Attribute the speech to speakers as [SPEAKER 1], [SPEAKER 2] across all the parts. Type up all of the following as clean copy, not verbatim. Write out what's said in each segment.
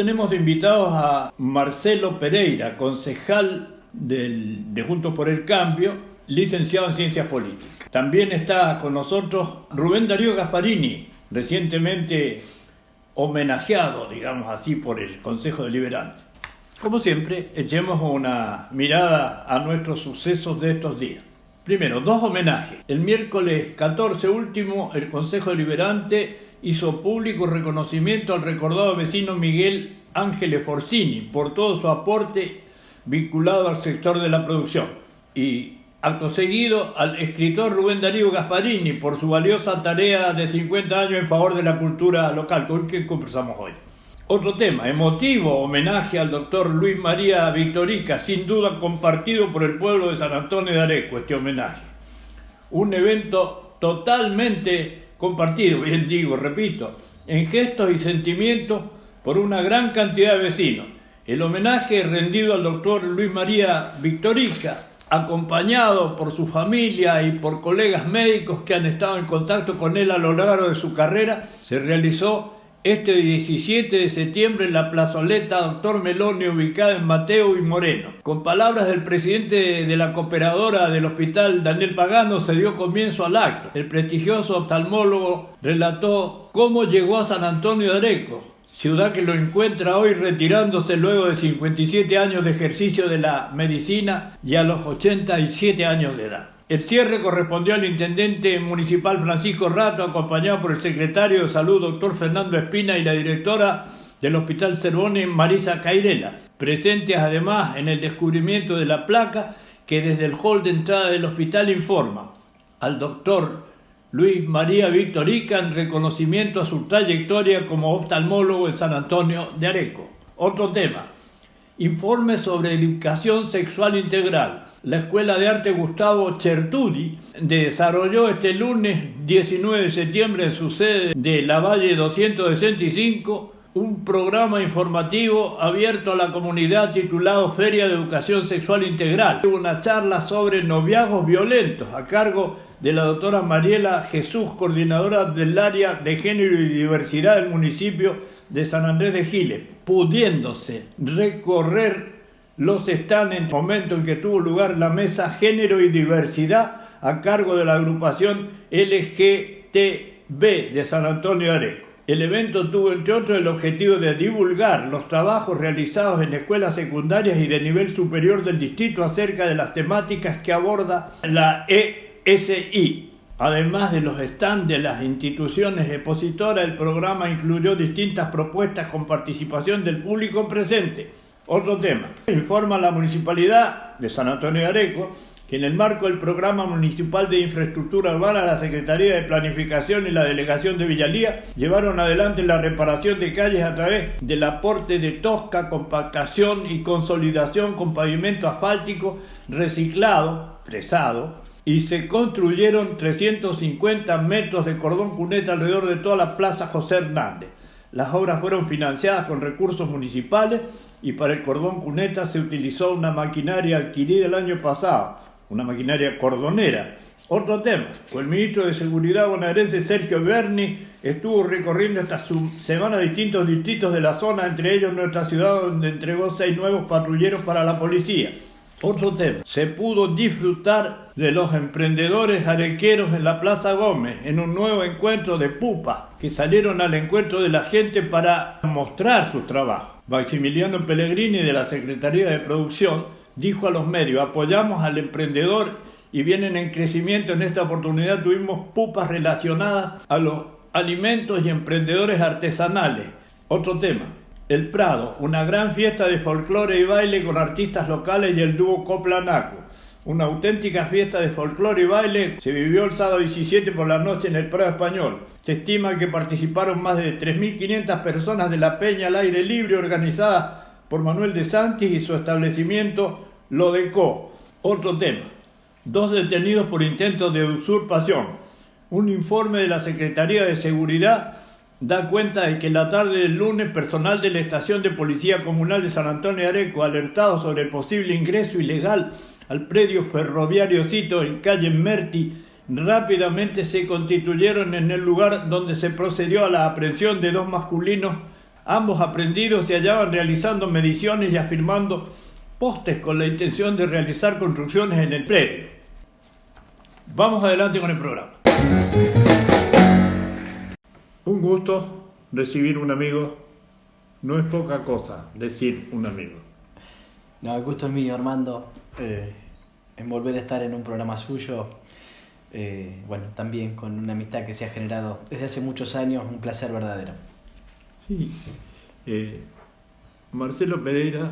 [SPEAKER 1] tenemos de invitados a Marcelo Pereira, concejal de Juntos por el Cambio, licenciado en Ciencias Políticas. También está con nosotros Rubén Darío Gasparini, recientemente homenajeado, digamos así, por el Consejo Deliberante. Como siempre, echemos una mirada a nuestros sucesos de estos días. Primero, dos homenajes. El miércoles 14 último, el Consejo Deliberante hizo público reconocimiento al recordado vecino Miguel Ángeles Forcini por todo su aporte vinculado al sector de la producción. Y acto seguido al escritor Rubén Darío Gasparini por su valiosa tarea de 50 años en favor de la cultura local, con quien conversamos hoy. Otro tema, emotivo homenaje al doctor Luis María Victorica, sin duda compartido por el pueblo de San Antonio de Areco, este homenaje. Un evento totalmente compartido, bien digo, repito, en gestos y sentimientos por una gran cantidad de vecinos. El homenaje rendido al doctor Luis María Victorica, acompañado por su familia y por colegas médicos que han estado en contacto con él a lo largo de su carrera, se realizó este 17 de septiembre en la plazoleta Doctor Meloni, ubicada en Mateo y Moreno. Con palabras del presidente de la cooperadora del hospital, Daniel Pagano, se dio comienzo al acto. El prestigioso oftalmólogo relató cómo llegó a San Antonio de Areco, ciudad que lo encuentra hoy retirándose luego de 57 años de ejercicio de la medicina y a los 87 años de edad. El cierre correspondió al intendente municipal Francisco Rato, acompañado por el secretario de Salud, doctor Fernando Espina, y la directora del Hospital Cervone, Marisa Cairela, presentes además en el descubrimiento de la placa que desde el hall de entrada del hospital informa al doctor Luis María Victorica en reconocimiento a su trayectoria como oftalmólogo en San Antonio de Areco. Otro tema. Informe sobre educación sexual integral. La Escuela de Arte Gustavo Chertudi desarrolló este lunes 19 de septiembre en su sede de la Valle 265 un programa informativo abierto a la comunidad titulado Feria de Educación Sexual Integral. Hubo una charla sobre noviazgos violentos a cargo de la doctora Mariela Jesús, coordinadora del área de género y diversidad del municipio de San Andrés de Giles, pudiéndose recorrer los stands en el momento en que tuvo lugar la mesa Género y Diversidad a cargo de la agrupación LGTB de San Antonio de Areco. El evento tuvo, entre otros, el objetivo de divulgar los trabajos realizados en escuelas secundarias y de nivel superior del distrito acerca de las temáticas que aborda la ESI. Además de los stands de las instituciones expositoras, el programa incluyó distintas propuestas con participación del público presente. Otro tema. Informa la Municipalidad de San Antonio de Areco que en el marco del Programa Municipal de Infraestructura Urbana, la Secretaría de Planificación y la Delegación de Villalía llevaron adelante la reparación de calles a través del aporte de tosca, compactación y consolidación con pavimento asfáltico reciclado, fresado, y se construyeron 350 metros de cordón cuneta alrededor de toda la Plaza José Hernández. Las obras fueron financiadas con recursos municipales y para el cordón cuneta se utilizó una maquinaria adquirida el año pasado, una maquinaria cordonera. Otro tema, el ministro de Seguridad bonaerense Sergio Berni estuvo recorriendo esta semana distintos distritos de la zona, entre ellos nuestra ciudad, donde entregó 6 nuevos patrulleros para la policía. Otro tema, se pudo disfrutar de los emprendedores arequeros en la Plaza Gómez en un nuevo encuentro de pupas que salieron al encuentro de la gente para mostrar sus trabajos. Maximiliano Pellegrini, de la Secretaría de Producción, dijo a los medios: apoyamos al emprendedor y vienen en crecimiento. En esta oportunidad tuvimos pupas relacionadas a los alimentos y emprendedores artesanales. Otro tema. El Prado, una gran fiesta de folclore y baile con artistas locales y el dúo Coplanaco. Una auténtica fiesta de folclore y baile se vivió el sábado 17 por la noche en el Prado Español. Se estima que participaron más de 3.500 personas de la Peña al Aire Libre, organizada por Manuel de Santis y su establecimiento Lodeco. Otro tema. 2 detenidos por intentos de usurpación. Un informe de la Secretaría de Seguridad da cuenta de que la tarde del lunes, personal de la Estación de Policía Comunal de San Antonio de Areco, alertado sobre el posible ingreso ilegal al predio ferroviario Cito en calle Merti, rápidamente se constituyeron en el lugar donde se procedió a la aprehensión de 2 masculinos Ambos aprendidos se hallaban realizando mediciones y afirmando postes con la intención de realizar construcciones en el predio. Vamos adelante con el programa. Un gusto recibir un amigo. No es poca cosa decir un amigo.
[SPEAKER 2] No, el gusto es mío, Armando, en volver a estar en un programa suyo. Bueno, también con una amistad que se ha generado desde hace muchos años, un placer verdadero.
[SPEAKER 1] Sí, Marcelo Pereira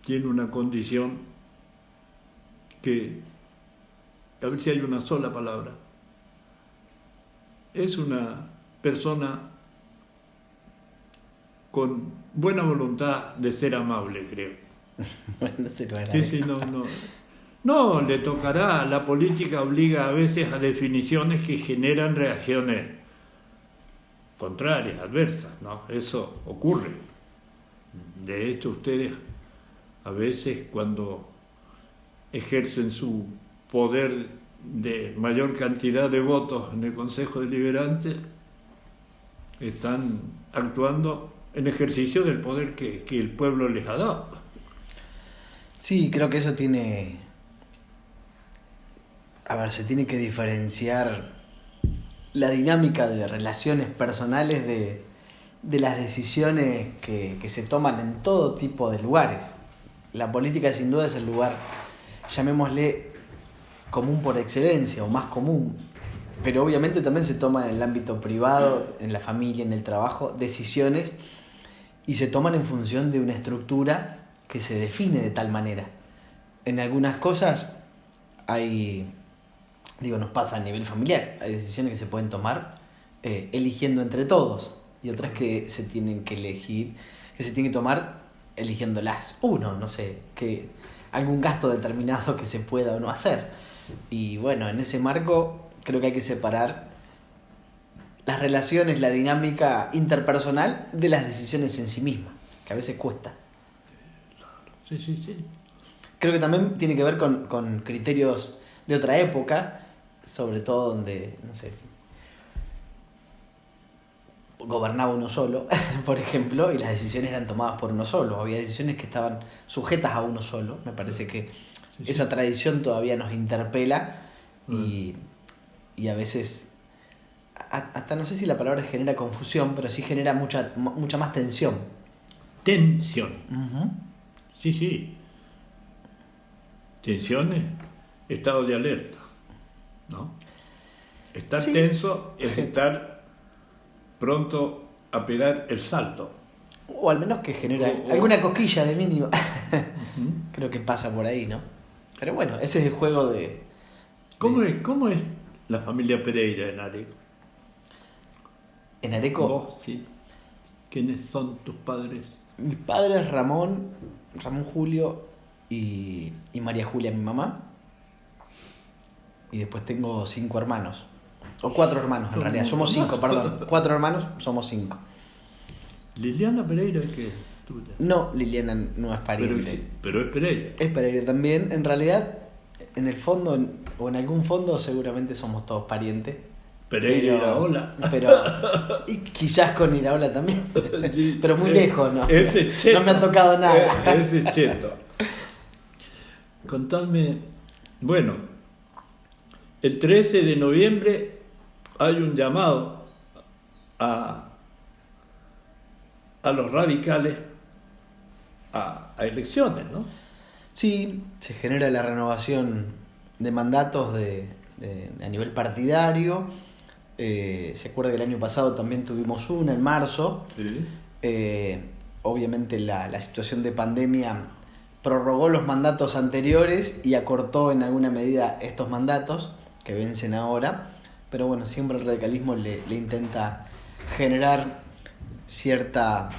[SPEAKER 1] tiene una condición que, a ver si hay una sola palabra, es una persona con buena voluntad de ser amable, creo.
[SPEAKER 2] Bueno, se lo agradezco.
[SPEAKER 1] Sí, no, le tocará, la política obliga a veces a definiciones que generan reacciones contrarias, adversas, ¿no? Eso ocurre. De hecho, ustedes a veces cuando ejercen su poder de mayor cantidad de votos en el Consejo Deliberante, están actuando en ejercicio del poder que el pueblo les ha dado.
[SPEAKER 2] Sí, creo que eso tiene... A ver, se tiene que diferenciar la dinámica de relaciones personales de las decisiones que se toman en todo tipo de lugares. La política sin duda es el lugar, llamémosle, común por excelencia o más común, pero obviamente también se toman en el ámbito privado, en la familia, en el trabajo, decisiones y se toman en función de una estructura que se define de tal manera. En algunas cosas nos pasa a nivel familiar, hay decisiones que se pueden tomar eligiendo entre todos y otras que se tienen que elegir, que se tienen que tomar eligiéndolas uno, no sé, que algún gasto determinado que se pueda o no hacer. Y bueno, en ese marco creo que hay que separar las relaciones, la dinámica interpersonal de las decisiones en sí mismas, que a veces cuesta.
[SPEAKER 1] Sí.
[SPEAKER 2] Creo que también tiene que ver con criterios de otra época, sobre todo donde, no sé, gobernaba uno solo, por ejemplo, y las decisiones eran tomadas por uno solo. Había decisiones que estaban sujetas a uno solo. Me parece que esa tradición todavía nos interpela y a veces, hasta no sé si la palabra genera confusión, pero sí genera mucha más tensión.
[SPEAKER 1] Tensión.
[SPEAKER 2] Uh-huh.
[SPEAKER 1] Sí. Tensiones, estado de alerta, ¿no? Estar tenso es estar pronto a pegar el salto.
[SPEAKER 2] O al menos que genera alguna cosquilla de mínimo. Creo que pasa por ahí, ¿no? Pero bueno, ese es el juego de...
[SPEAKER 1] ¿Cómo es la familia Pereira en Areco?
[SPEAKER 2] ¿En Areco?
[SPEAKER 1] ¿Vos, sí? ¿Quiénes son tus padres?
[SPEAKER 2] Mis padres, Ramón Julio y María Julia, mi mamá. Y después tengo 5 hermanos. O 4 hermanos, en realidad. Somos 5, perdón. 4 hermanos, somos 5.
[SPEAKER 1] ¿Liliana Pereira es que tuya?
[SPEAKER 2] No, Liliana no es pariente.
[SPEAKER 1] Pero es Pereira.
[SPEAKER 2] Es Pereira también. En realidad, en el fondo, o en algún fondo, seguramente somos todos parientes.
[SPEAKER 1] Pereira y Iraola.
[SPEAKER 2] Y quizás con Iraola también.
[SPEAKER 1] Sí,
[SPEAKER 2] pero muy lejos, ¿no?
[SPEAKER 1] Ese es cheto.
[SPEAKER 2] No me ha tocado nada.
[SPEAKER 1] Ese es cheto. Contadme, bueno, el 13 de noviembre hay un llamado a los radicales a elecciones, ¿no?
[SPEAKER 2] Sí, se genera la renovación de mandatos a nivel partidario. Se acuerda que el año pasado también tuvimos una en marzo.
[SPEAKER 1] Sí.
[SPEAKER 2] Obviamente la situación de pandemia prorrogó los mandatos anteriores y acortó en alguna medida estos mandatos que vencen ahora. Pero bueno, siempre el radicalismo le intenta generar cierta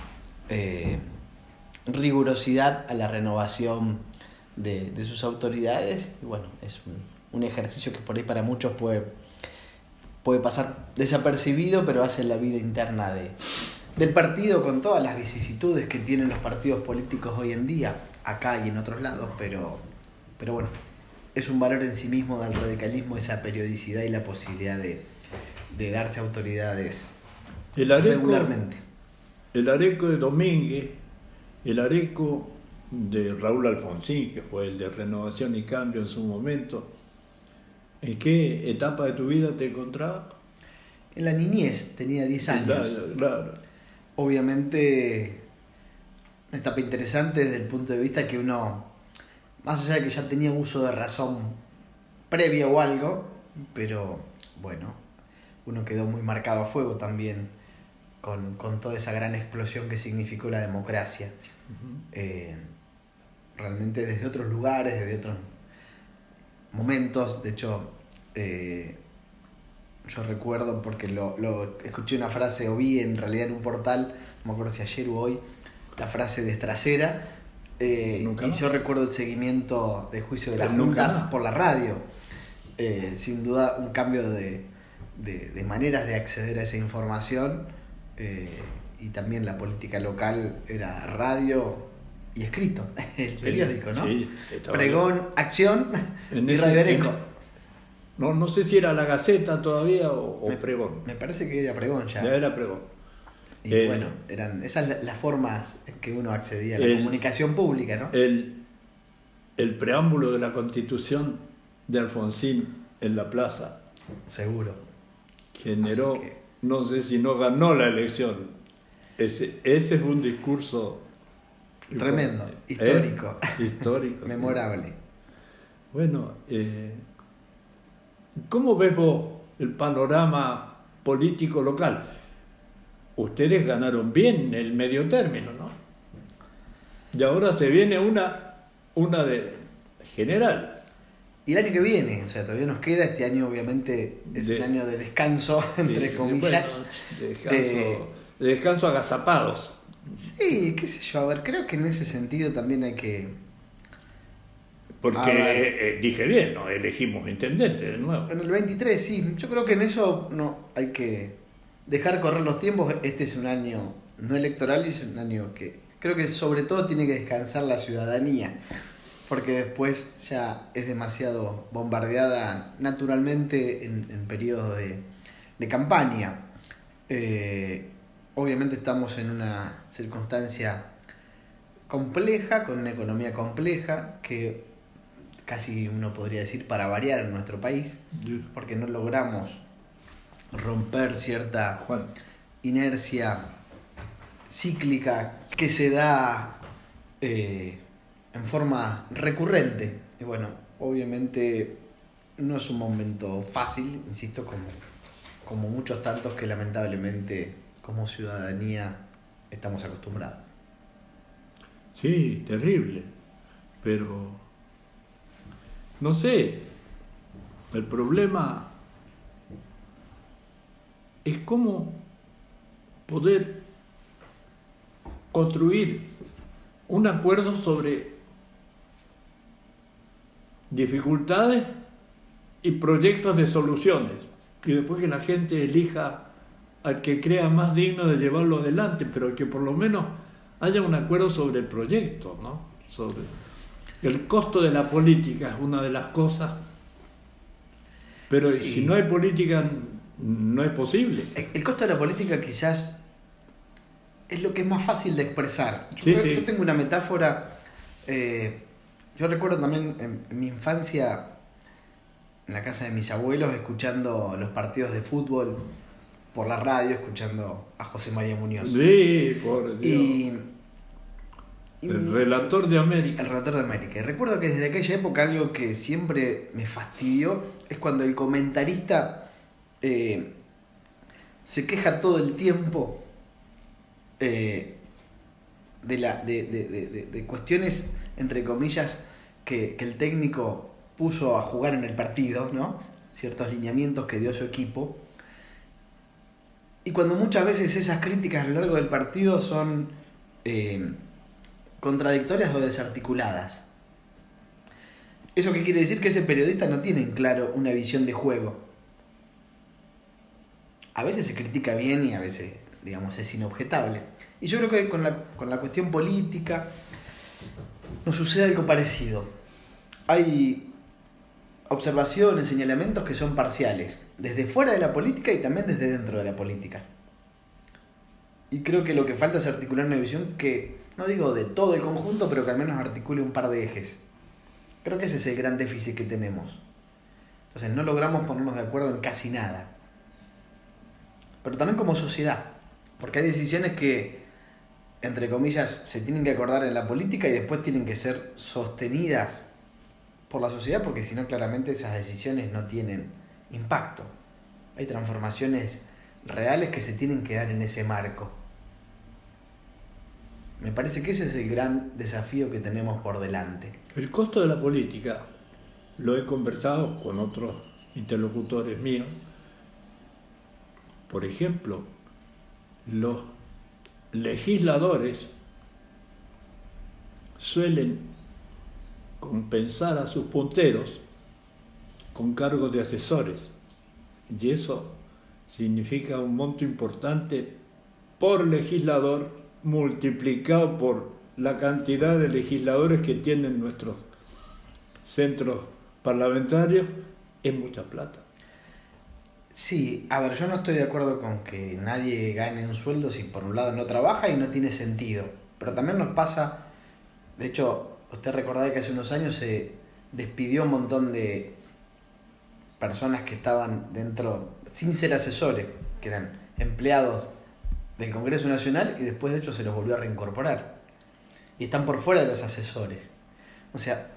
[SPEAKER 2] rigurosidad a la renovación de sus autoridades. Y bueno, es un ejercicio que por ahí para muchos puede pasar desapercibido, pero hace la vida interna del partido con todas las vicisitudes que tienen los partidos políticos hoy en día, acá y en otros lados, pero bueno, es un valor en sí mismo del radicalismo esa periodicidad y la posibilidad de darse autoridades regularmente.
[SPEAKER 1] el Areco de Domínguez, el Areco de Raúl Alfonsín, que fue el de Renovación y Cambio en su momento. ¿En qué etapa de tu vida te encontrabas?
[SPEAKER 2] En la niñez, tenía 10 años.
[SPEAKER 1] Claro.
[SPEAKER 2] Obviamente, una etapa interesante desde el punto de vista que uno, más allá de que ya tenía uso de razón previa o algo, pero bueno, uno quedó muy marcado a fuego también con toda esa gran explosión que significó la democracia. Uh-huh. Realmente desde otros lugares, desde otros momentos. De hecho, yo recuerdo, porque lo escuché una frase o vi en realidad en un portal, no me acuerdo si ayer o hoy, la frase de Estracera, y yo recuerdo el seguimiento del juicio de las juntas por la radio. Sin duda un cambio de maneras de acceder a esa información, y también la política local era radio y escrito, el periódico, ¿no? Sí, Pregón, Acción y Radio Areco.
[SPEAKER 1] No sé si era La Gaceta todavía o Pregón.
[SPEAKER 2] Me parece que era Pregón ya.
[SPEAKER 1] Ya era Pregón.
[SPEAKER 2] Y bueno, eran esas las formas en que uno accedía a la comunicación pública, ¿no?
[SPEAKER 1] El preámbulo de la Constitución de Alfonsín en la plaza.
[SPEAKER 2] Seguro.
[SPEAKER 1] Generó, no sé si no ganó la elección. Ese fue un discurso
[SPEAKER 2] tremendo, histórico.
[SPEAKER 1] Histórico.
[SPEAKER 2] Memorable.
[SPEAKER 1] Bueno, ¿cómo ves vos el panorama político local? Ustedes ganaron bien el medio término, ¿no? Y ahora se viene una de general.
[SPEAKER 2] Y el año que viene, o sea, todavía nos queda, este año obviamente es un año de descanso, entre comillas.
[SPEAKER 1] Bueno, de descanso agazapados.
[SPEAKER 2] Sí, qué sé yo, a ver, creo que en ese sentido también hay que...
[SPEAKER 1] Porque dije bien, ¿no? Elegimos intendente de nuevo.
[SPEAKER 2] En el 23, sí, yo creo que en eso no hay que dejar correr los tiempos. Este es un año no electoral, es un año que creo que sobre todo tiene que descansar la ciudadanía, porque después ya es demasiado bombardeada naturalmente en periodos de campaña. Obviamente estamos en una circunstancia compleja, con una economía compleja, que casi uno podría decir para variar en nuestro país, porque no logramos romper cierta inercia cíclica que se da en forma recurrente. Y bueno, obviamente no es un momento fácil, insisto, como muchos tantos que lamentablemente como ciudadanía estamos acostumbrados.
[SPEAKER 1] Sí, terrible, pero no sé, el problema es cómo poder construir un acuerdo sobre dificultades y proyectos de soluciones, y después que la gente elija al que crea más digno de llevarlo adelante, pero que por lo menos haya un acuerdo sobre el proyecto, ¿no? Sobre el costo de la política es una de las cosas, pero sí. Si no hay política no es posible.
[SPEAKER 2] El costo de la política quizás es lo que es más fácil de expresar. Yo tengo una metáfora, yo recuerdo también en mi infancia, en la casa de mis abuelos, escuchando los partidos de fútbol por la radio, escuchando a José María Muñoz.
[SPEAKER 1] Sí, por Dios. El relator de América.
[SPEAKER 2] El relator de América. Y recuerdo que desde aquella época algo que siempre me fastidió es cuando el comentarista se queja todo el tiempo de cuestiones, entre comillas, que el técnico puso a jugar en el partido, ¿no? Ciertos lineamientos que dio su equipo. Y cuando muchas veces esas críticas a lo largo del partido son contradictorias o desarticuladas. ¿Eso qué quiere decir? Que ese periodista no tiene en claro una visión de juego. A veces se critica bien y a veces, digamos, es inobjetable. Y yo creo que con la cuestión política nos sucede algo parecido. Hay observaciones, señalamientos que son parciales, desde fuera de la política y también desde dentro de la política. Y creo que lo que falta es articular una visión que, no digo de todo el conjunto, pero que al menos articule un par de ejes. Creo que ese es el gran déficit que tenemos. Entonces no logramos ponernos de acuerdo en casi nada. Pero también como sociedad. Porque hay decisiones que, entre comillas, se tienen que acordar en la política y después tienen que ser sostenidas por la sociedad, porque si no, claramente esas decisiones no tienen impacto. Hay transformaciones reales que se tienen que dar en ese marco. Me parece que ese es el gran desafío que tenemos por delante.
[SPEAKER 1] El costo de la política, lo he conversado con otros interlocutores míos. Por ejemplo, los legisladores suelen compensar a sus punteros con cargos de asesores, y eso significa un monto importante por legislador multiplicado por la cantidad de legisladores que tienen nuestros centros parlamentarios. Es mucha plata.
[SPEAKER 2] Sí, a ver, yo no estoy de acuerdo con que nadie gane un sueldo si por un lado no trabaja y no tiene sentido. Pero también nos pasa, de hecho, usted recordará que hace unos años se despidió un montón de personas que estaban dentro, sin ser asesores, que eran empleados del Congreso Nacional, y después de hecho se los volvió a reincorporar. Y están por fuera de los asesores. O sea,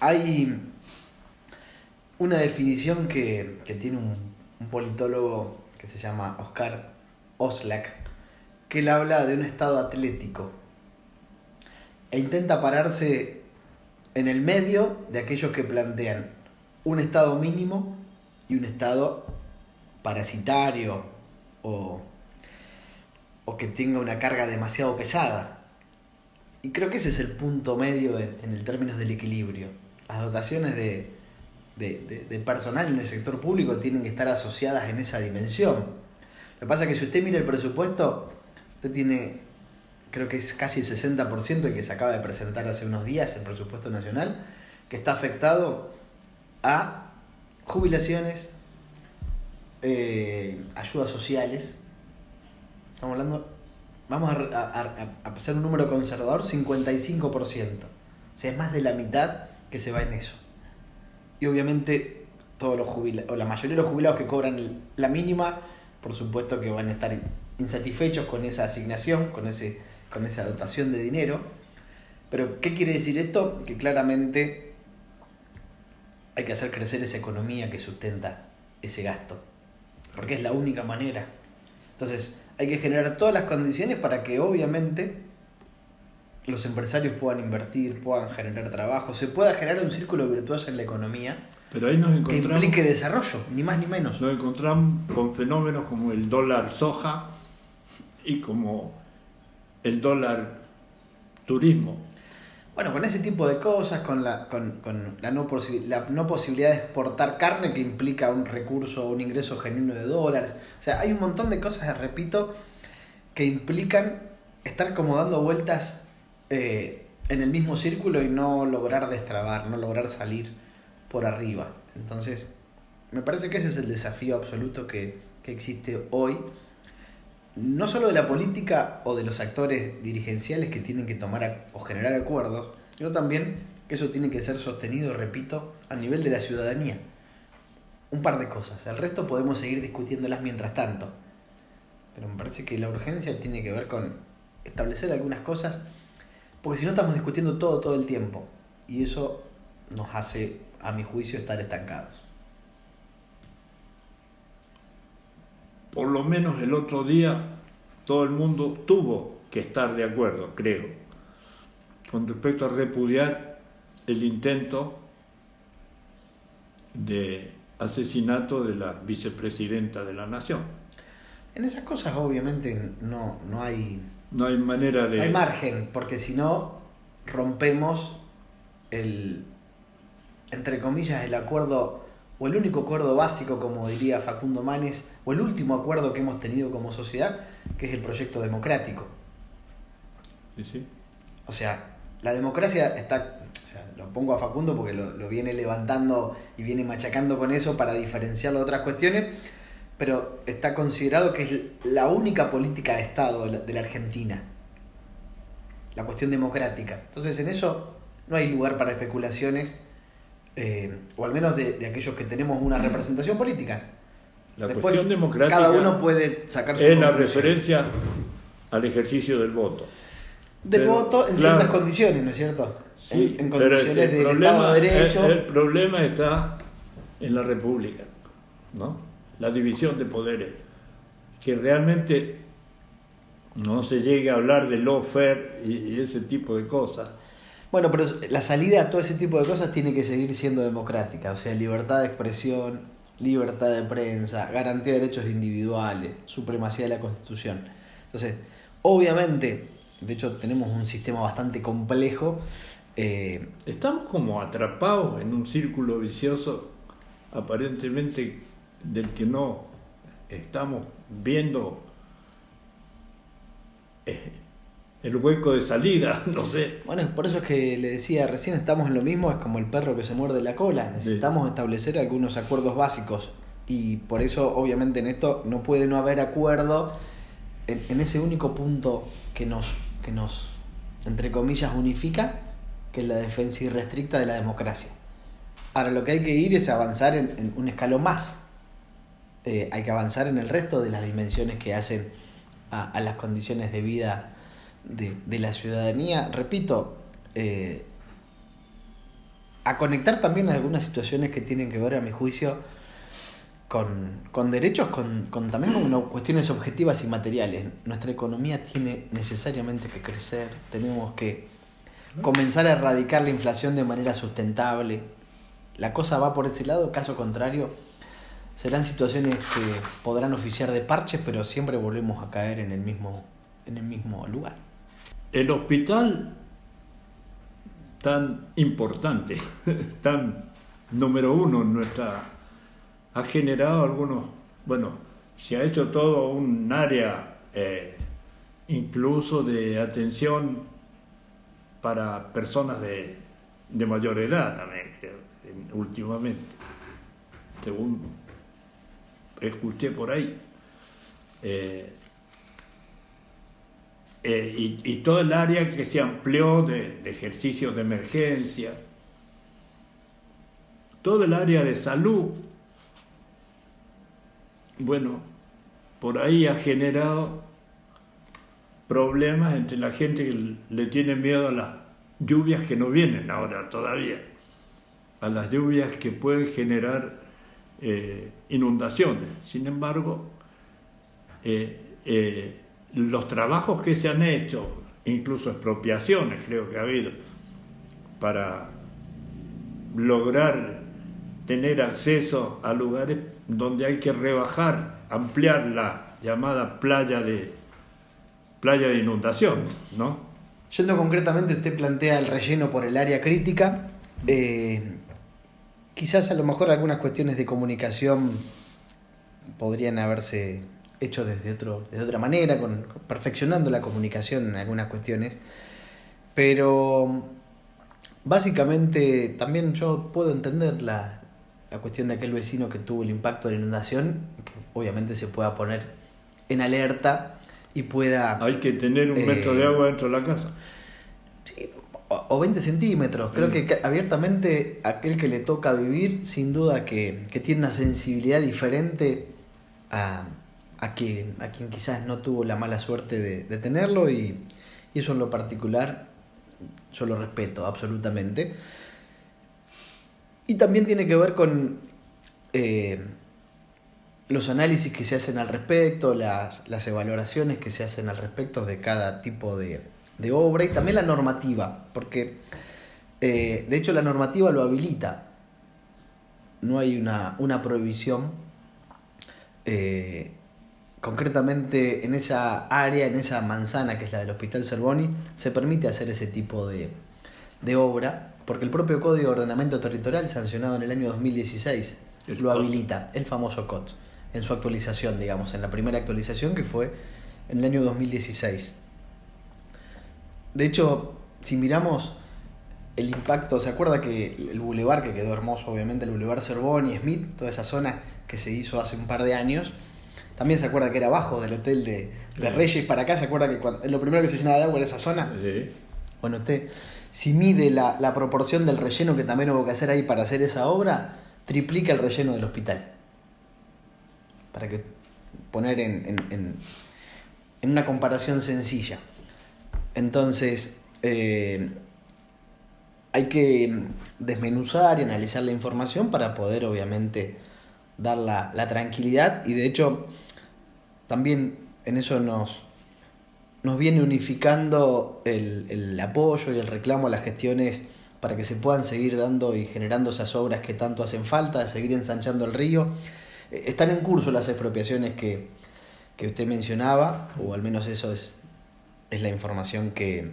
[SPEAKER 2] hay una definición que tiene un politólogo que se llama Oscar Oslak, que él habla de un estado atlético e intenta pararse en el medio de aquellos que plantean un estado mínimo y un estado parasitario o que tenga una carga demasiado pesada. Y creo que ese es el punto medio en el términos del equilibrio. Las dotaciones de personal en el sector público tienen que estar asociadas en esa dimensión. Lo que pasa es que si usted mira el presupuesto, usted tiene, creo que es casi el 60% el que se acaba de presentar hace unos días, el presupuesto nacional, que está afectado a jubilaciones, ayudas sociales. Estamos hablando, vamos a hacer un número conservador, 55%. O sea, es más de la mitad que se va en eso. Y obviamente todos los jubilados, o la mayoría de los jubilados que cobran la mínima, por supuesto que van a estar insatisfechos con esa asignación, con esa dotación de dinero. Pero ¿qué quiere decir esto? Que claramente hay que hacer crecer esa economía que sustenta ese gasto, porque es la única manera. Entonces hay que generar todas las condiciones para que obviamente los empresarios puedan invertir, puedan generar trabajo, se pueda generar un círculo virtuoso en la economía.
[SPEAKER 1] Pero ahí nos encontramos,
[SPEAKER 2] que implique desarrollo, ni más ni menos.
[SPEAKER 1] Nos encontramos con fenómenos como el dólar soja y como el dólar turismo.
[SPEAKER 2] Bueno, con ese tipo de cosas, con la no posibilidad de exportar carne que implica un recurso, un ingreso genuino de dólares. O sea, hay un montón de cosas, repito, que implican estar como dando vueltas en el mismo círculo y no lograr destrabar, no lograr salir por arriba. Entonces, me parece que ese es el desafío absoluto que existe hoy, no solo de la política o de los actores dirigenciales que tienen que tomar o generar acuerdos, sino también que eso tiene que ser sostenido, repito, a nivel de la ciudadanía. Un par de cosas, el resto podemos seguir discutiéndolas mientras tanto, pero me parece que la urgencia tiene que ver con establecer algunas cosas, porque si no estamos discutiendo todo el tiempo, y eso nos hace, a mi juicio, estar estancados.
[SPEAKER 1] Por lo menos el otro día todo el mundo tuvo que estar de acuerdo, creo, con respecto a repudiar el intento de asesinato de la vicepresidenta de la Nación.
[SPEAKER 2] En esas cosas obviamente no hay
[SPEAKER 1] manera de...
[SPEAKER 2] No hay margen, porque si no rompemos entre comillas, el acuerdo, o el único acuerdo básico, como diría Facundo Manes, o el último acuerdo que hemos tenido como sociedad, que es el proyecto democrático.
[SPEAKER 1] Sí.
[SPEAKER 2] O sea, la democracia está, o sea, lo pongo a Facundo porque lo viene levantando y viene machacando con eso para diferenciarlo de otras cuestiones, pero está considerado que es la única política de Estado de la Argentina, la cuestión democrática. Entonces en eso no hay lugar para especulaciones, o al menos de aquellos que tenemos una representación política.
[SPEAKER 1] La
[SPEAKER 2] Después,
[SPEAKER 1] cuestión democrática
[SPEAKER 2] cada uno puede sacar su
[SPEAKER 1] es la
[SPEAKER 2] conclusión.
[SPEAKER 1] referencia al ejercicio del voto.
[SPEAKER 2] Del
[SPEAKER 1] Pero,
[SPEAKER 2] voto en
[SPEAKER 1] claro,
[SPEAKER 2] ciertas condiciones, ¿no es cierto?
[SPEAKER 1] Sí,
[SPEAKER 2] en
[SPEAKER 1] pero
[SPEAKER 2] condiciones del Estado de Derecho.
[SPEAKER 1] el problema está en la República, ¿no? La división de poderes, que realmente no se llegue a hablar de lawfare y ese tipo de cosas.
[SPEAKER 2] Bueno, pero la salida a todo ese tipo de cosas tiene que seguir siendo democrática, o sea, libertad de expresión, libertad de prensa, garantía de derechos individuales, supremacía de la Constitución. Entonces, obviamente, de hecho tenemos un sistema bastante complejo.
[SPEAKER 1] Estamos como atrapados en un círculo vicioso, aparentemente del que no estamos viendo el hueco de salida, no sé.
[SPEAKER 2] Bueno, por eso es que le decía recién, estamos en lo mismo, es como el perro que se muerde la cola. Necesitamos establecer algunos acuerdos básicos y por eso obviamente en esto no puede no haber acuerdo en ese único punto que nos, entre comillas, unifica, que es la defensa irrestricta de la democracia. Ahora lo que hay que ir es avanzar en un escalón más. Hay que avanzar en el resto de las dimensiones que hacen a las condiciones de vida de la ciudadanía, repito, a conectar también algunas situaciones que tienen que ver, a mi juicio, con derechos, también con cuestiones objetivas y materiales. Nuestra economía tiene necesariamente que crecer, tenemos que comenzar a erradicar la inflación de manera sustentable. La cosa va por ese lado, caso contrario, serán situaciones que podrán oficiar de parches, pero siempre volvemos a caer en el mismo lugar.
[SPEAKER 1] El hospital tan importante, tan número uno en nuestra, ha generado algunos, bueno, se ha hecho todo un área incluso de atención para personas de mayor edad también, últimamente, según escuché por ahí. Y todo el área que se amplió de ejercicios de emergencia, todo el área de salud, bueno, por ahí ha generado problemas entre la gente que le tiene miedo a las lluvias que no vienen ahora todavía, a las lluvias que pueden generar inundaciones. Sin embargo, los trabajos que se han hecho, incluso expropiaciones creo que ha habido, para lograr tener acceso a lugares donde hay que rebajar, ampliar la llamada playa de inundación, ¿no?
[SPEAKER 2] Yendo concretamente, usted plantea el relleno por el área crítica. Quizás a lo mejor algunas cuestiones de comunicación podrían haberse hecho desde otra manera, perfeccionando la comunicación en algunas cuestiones, pero básicamente también yo puedo entender la cuestión de aquel vecino que tuvo el impacto de la inundación, que obviamente se pueda poner en alerta y pueda...
[SPEAKER 1] Hay que tener un metro de agua dentro de la casa.
[SPEAKER 2] Sí, o 20 centímetros. Creo que abiertamente aquel que le toca vivir, sin duda que tiene una sensibilidad diferente a quien quizás no tuvo la mala suerte de tenerlo, y eso en lo particular yo lo respeto absolutamente. Y también tiene que ver con los análisis que se hacen al respecto, las evaluaciones que se hacen al respecto de cada tipo de obra, y también la normativa, porque de hecho la normativa lo habilita. No hay una prohibición. Concretamente en esa área, en esa manzana que es la del Hospital Zerboni, se permite hacer ese tipo de obra, porque el propio Código de Ordenamiento Territorial, sancionado en el año 2016, lo habilita, el famoso COT, en su actualización, digamos, en la primera actualización que fue en el año 2016. De hecho, si miramos el impacto, ¿se acuerda que el bulevar que quedó hermoso, obviamente, el bulevar Zerboni, Smith, toda esa zona que se hizo hace un par de años, También se acuerda que era abajo del hotel de Reyes para acá. ¿Se acuerda que lo primero que se llenaba de agua era esa zona?
[SPEAKER 1] Sí.
[SPEAKER 2] Bueno, usted, si mide la proporción del relleno que también hubo que hacer ahí para hacer esa obra, triplica el relleno del hospital. Para que poner en una comparación sencilla. Entonces, hay que desmenuzar y analizar la información para poder, obviamente, dar la tranquilidad. Y de hecho, también en eso nos viene unificando el apoyo y el reclamo a las gestiones para que se puedan seguir dando y generando esas obras que tanto hacen falta, de seguir ensanchando el río. Están en curso las expropiaciones que usted mencionaba, o al menos eso es la información que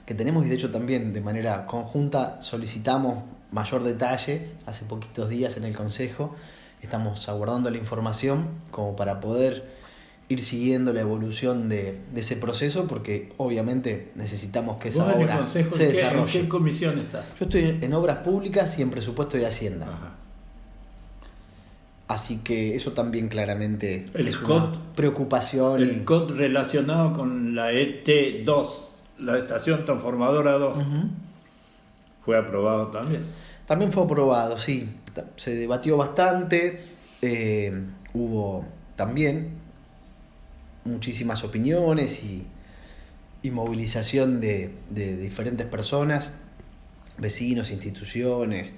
[SPEAKER 2] tenemos, y de hecho también de manera conjunta solicitamos mayor detalle hace poquitos días en el Consejo. Estamos aguardando la información como para poder ir siguiendo la evolución de ese proceso, porque obviamente necesitamos que esa
[SPEAKER 1] ¿Vos en el
[SPEAKER 2] obra
[SPEAKER 1] Consejo
[SPEAKER 2] se desarrolle.
[SPEAKER 1] ¿En qué comisión estás?
[SPEAKER 2] Yo estoy en Obras Públicas y en Presupuesto y Hacienda.
[SPEAKER 1] Ajá.
[SPEAKER 2] Así que eso también claramente
[SPEAKER 1] El
[SPEAKER 2] es
[SPEAKER 1] COT,
[SPEAKER 2] una preocupación.
[SPEAKER 1] El COT relacionado con la ET2, la Estación Transformadora 2,
[SPEAKER 2] Uh-huh.
[SPEAKER 1] fue aprobado también.
[SPEAKER 2] También fue aprobado, sí. Se debatió bastante. Hubo también muchísimas opiniones y movilización de diferentes personas, vecinos, instituciones,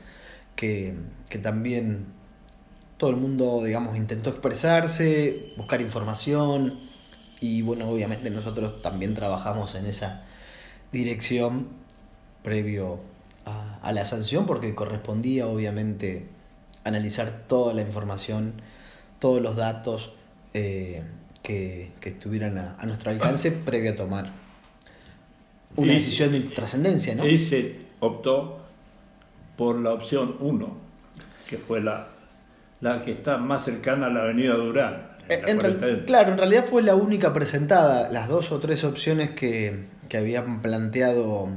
[SPEAKER 2] que también todo el mundo, digamos, intentó expresarse, buscar información, y bueno, obviamente nosotros también trabajamos en esa dirección previo a la sanción, porque correspondía obviamente analizar toda la información, todos los datos que estuvieran a nuestro alcance previo a tomar una decisión de trascendencia, ¿no?
[SPEAKER 1] Ese optó por la opción 1, que fue la que está más cercana a la avenida Durán.
[SPEAKER 2] Claro, en realidad fue la única presentada. Las 2 o 3 opciones que habían planteado,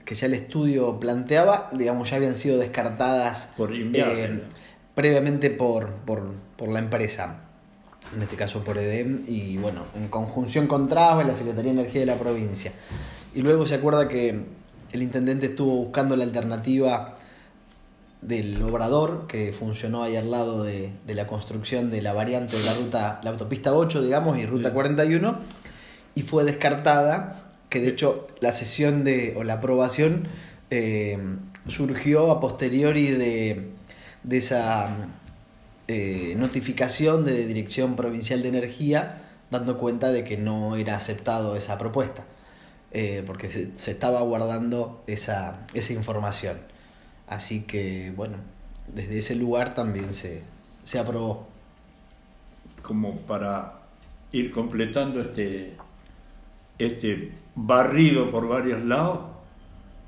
[SPEAKER 2] que ya el estudio planteaba, digamos, ya habían sido descartadas
[SPEAKER 1] por inviable,
[SPEAKER 2] previamente por la empresa, en este caso por EDEM, y bueno, en conjunción con TRASBA y la Secretaría de Energía de la provincia. Y luego se acuerda que el intendente estuvo buscando la alternativa del obrador que funcionó ahí al lado de la construcción de la variante de la autopista 8, digamos, y ruta 41, y fue descartada, que de hecho la sesión o la aprobación surgió a posteriori de esa notificación de Dirección Provincial de Energía, dando cuenta de que no era aceptado esa propuesta, porque se estaba guardando esa información. Así que, bueno, desde ese lugar también se aprobó.
[SPEAKER 1] Como para ir completando este barrido por varios lados,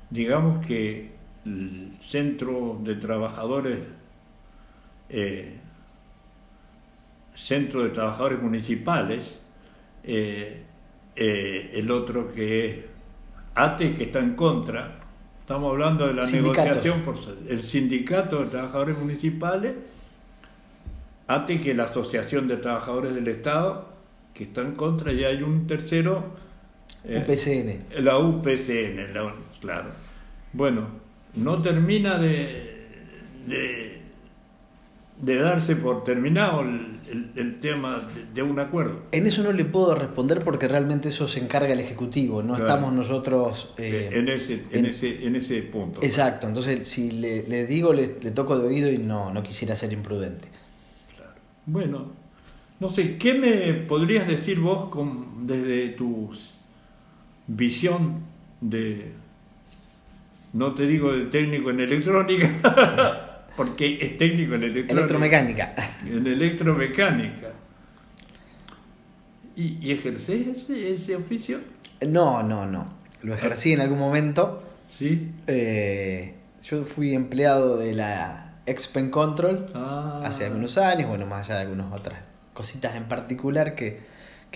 [SPEAKER 1] digamos que el Centro de Trabajadores Municipales, el otro que es ATE, que está en contra. Estamos hablando de la negociación por el Sindicato de Trabajadores Municipales, ATE, que es la Asociación de Trabajadores del Estado, que está en contra, y hay un tercero,
[SPEAKER 2] UPCN.
[SPEAKER 1] La UPCN, claro. Bueno, no termina de darse por terminado el tema de un acuerdo.
[SPEAKER 2] En eso no le puedo responder porque realmente eso se encarga el Ejecutivo, no claro. Estamos nosotros
[SPEAKER 1] en ese punto.
[SPEAKER 2] Exacto, entonces si le digo, le toco de oído y no quisiera ser imprudente.
[SPEAKER 1] Claro. Bueno, no sé, ¿qué me podrías decir vos desde tu visión no te digo de técnico en electrónica, porque es técnico en
[SPEAKER 2] electromecánica.
[SPEAKER 1] En electromecánica. ¿Y ejercés ese oficio?
[SPEAKER 2] No. Lo ejercí en algún momento.
[SPEAKER 1] ¿Sí?
[SPEAKER 2] Yo fui empleado de la Expen Control hace algunos años, bueno, más allá de algunas otras cositas en particular que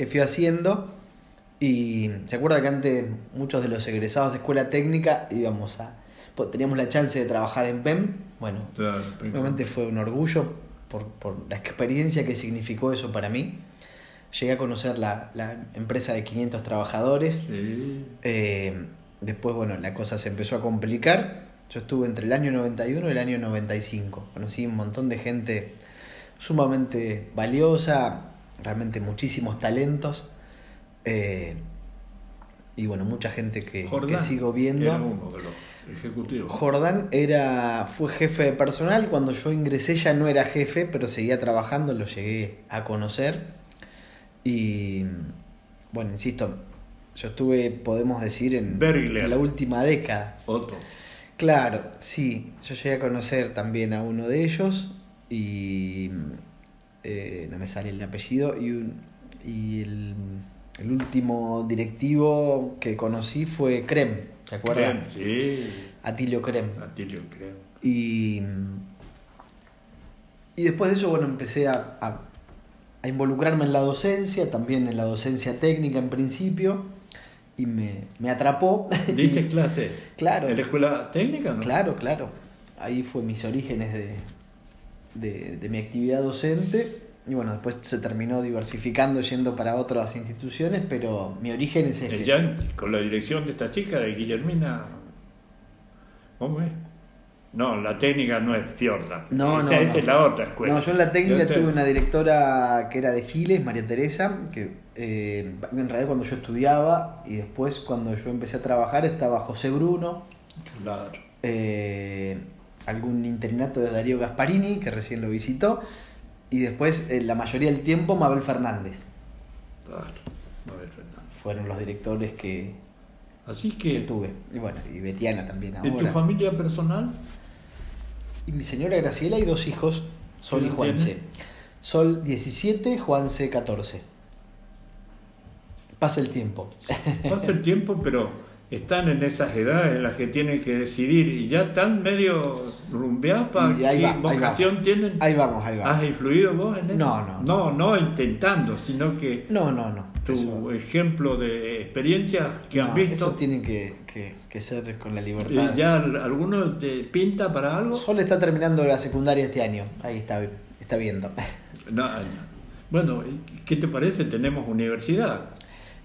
[SPEAKER 2] fui haciendo. Y se acuerda que antes muchos de los egresados de escuela técnica teníamos la chance de trabajar en PEM. Bueno, claro, obviamente fue un orgullo por la experiencia que significó eso para mí. Llegué a conocer la empresa de 500 trabajadores.
[SPEAKER 1] Sí.
[SPEAKER 2] Después, bueno, la cosa se empezó a complicar. Yo estuve entre el año 91 y el año 95. Conocí un montón de gente sumamente valiosa, realmente muchísimos talentos. Y bueno, mucha gente que sigo viendo.
[SPEAKER 1] Era uno de los ejecutivos.
[SPEAKER 2] Jordán fue jefe de personal. Cuando yo ingresé ya no era jefe, pero seguía trabajando, lo llegué a conocer. Y bueno, insisto, yo estuve, podemos decir, en la última década.
[SPEAKER 1] Otto.
[SPEAKER 2] Claro, sí, yo llegué a conocer también a uno de ellos y no me sale el apellido, y el último directivo que conocí fue Krem, ¿se acuerdan?
[SPEAKER 1] Krem, sí.
[SPEAKER 2] Atilio Krem. Y después de eso, bueno, empecé a involucrarme en la docencia, también en la docencia técnica en principio, y me atrapó.
[SPEAKER 1] ¿Diste clase?
[SPEAKER 2] Claro.
[SPEAKER 1] ¿En la escuela técnica, no?
[SPEAKER 2] Claro. Ahí fue mis orígenes de mi actividad docente, y bueno, después se terminó diversificando yendo para otras instituciones, pero mi origen es ese.
[SPEAKER 1] Ya con la dirección de esta chica, de Guillermina, ¿cómo es? No, la técnica no es Fiorda. Esa es la otra escuela.
[SPEAKER 2] No, yo en la técnica tuve una directora que era de Giles, María Teresa, que en realidad cuando yo estudiaba, y después cuando yo empecé a trabajar estaba José Bruno.
[SPEAKER 1] Claro.
[SPEAKER 2] Algún interinato de Darío Gasparini, que recién lo visitó, y después la mayoría del tiempo Mabel Fernández.
[SPEAKER 1] Claro, Mabel Fernández.
[SPEAKER 2] Fueron los directores que tuve. Y bueno, y Betiana también ahora.
[SPEAKER 1] ¿En tu familia personal?
[SPEAKER 2] Y mi señora Graciela y 2 hijos, Sol y Juanse. Sol 17, Juanse 14. Pasa el tiempo.
[SPEAKER 1] Pasa el tiempo, pero están en esas edades en las que tienen que decidir y ya están medio rumbeados. ¿Qué vocación tienen?
[SPEAKER 2] Ahí vamos.
[SPEAKER 1] ¿Has influido vos en eso? No intentando, sino que...
[SPEAKER 2] No.
[SPEAKER 1] Tu ejemplo de experiencia que han visto...
[SPEAKER 2] Eso tiene que ser con la libertad.
[SPEAKER 1] ¿Ya alguno te pinta para algo?
[SPEAKER 2] Sol está terminando la secundaria este año. Ahí está viendo.
[SPEAKER 1] No. Bueno, ¿qué te parece? Tenemos universidad.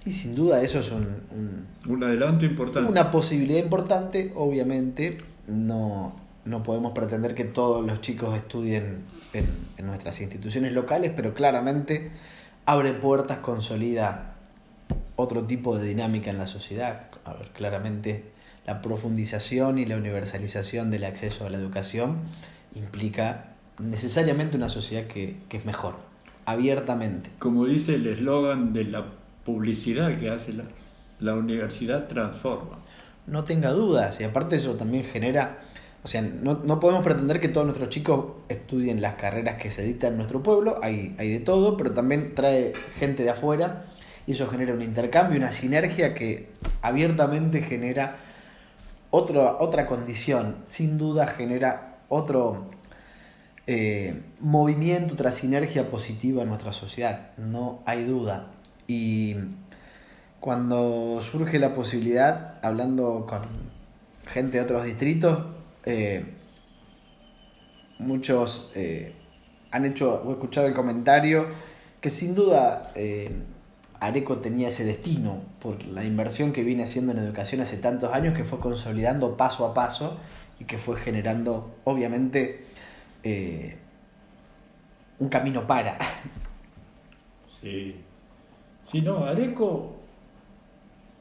[SPEAKER 2] Y sin duda eso es
[SPEAKER 1] un adelanto importante.
[SPEAKER 2] Una posibilidad importante. Obviamente no podemos pretender que todos los chicos estudien en nuestras instituciones locales, pero claramente abre puertas, consolida otro tipo de dinámica en la sociedad. A ver, claramente la profundización y la universalización del acceso a la educación implica necesariamente una sociedad que es mejor, abiertamente.
[SPEAKER 1] Como dice el eslogan de la publicidad que hace la universidad, transforma.
[SPEAKER 2] No tenga dudas, y aparte eso también genera... O sea, no podemos pretender que todos nuestros chicos estudien las carreras que se dictan en nuestro pueblo, hay de todo, pero también trae gente de afuera y eso genera un intercambio, una sinergia que abiertamente genera otra condición, sin duda genera otro movimiento, otra sinergia positiva en nuestra sociedad, no hay duda. Y cuando surge la posibilidad, hablando con gente de otros distritos, muchos han escuchado el comentario que sin duda Areco tenía ese destino por la inversión que viene haciendo en educación hace tantos años, que fue consolidando paso a paso y que fue generando obviamente un camino para.
[SPEAKER 1] Sí, no, Areco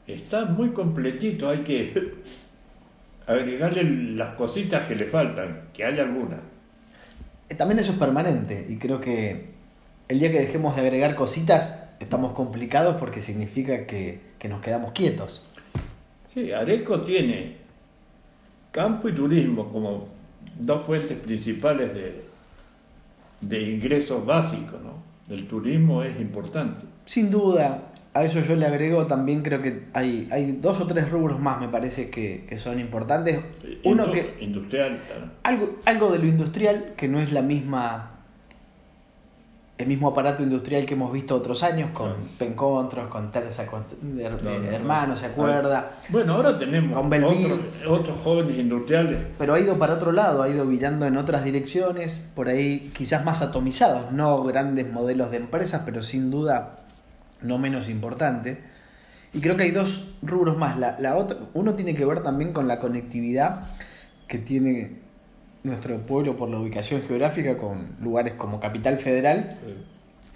[SPEAKER 1] está muy completito, hay que agregarle las cositas que le faltan, que hay algunas.
[SPEAKER 2] También eso es permanente y creo que el día que dejemos de agregar cositas estamos complicados porque significa que nos quedamos quietos.
[SPEAKER 1] Sí, Areco tiene campo y turismo como 2 fuentes principales de ingresos básicos, ¿no? El turismo es importante.
[SPEAKER 2] Sin duda. A eso yo le agrego también, creo que hay 2 o 3 rubros más, me parece que son importantes. Uno que
[SPEAKER 1] industrial.
[SPEAKER 2] algo de lo industrial, que no es la misma el mismo aparato industrial que hemos visto otros años, con
[SPEAKER 1] Claro.
[SPEAKER 2] Pencontros, con Terza,
[SPEAKER 1] No.
[SPEAKER 2] Hermanos, ¿se acuerda?
[SPEAKER 1] Bueno, ahora tenemos
[SPEAKER 2] Con Belville.
[SPEAKER 1] otros jóvenes industriales.
[SPEAKER 2] Pero ha ido para otro lado, ha ido virando en otras direcciones, por ahí quizás más atomizados, no grandes modelos de empresas, pero sin duda no menos importantes. Y creo que hay dos rubros más. La otra, uno tiene que ver también con la conectividad que tiene nuestro pueblo por la ubicación geográfica con lugares como Capital Federal,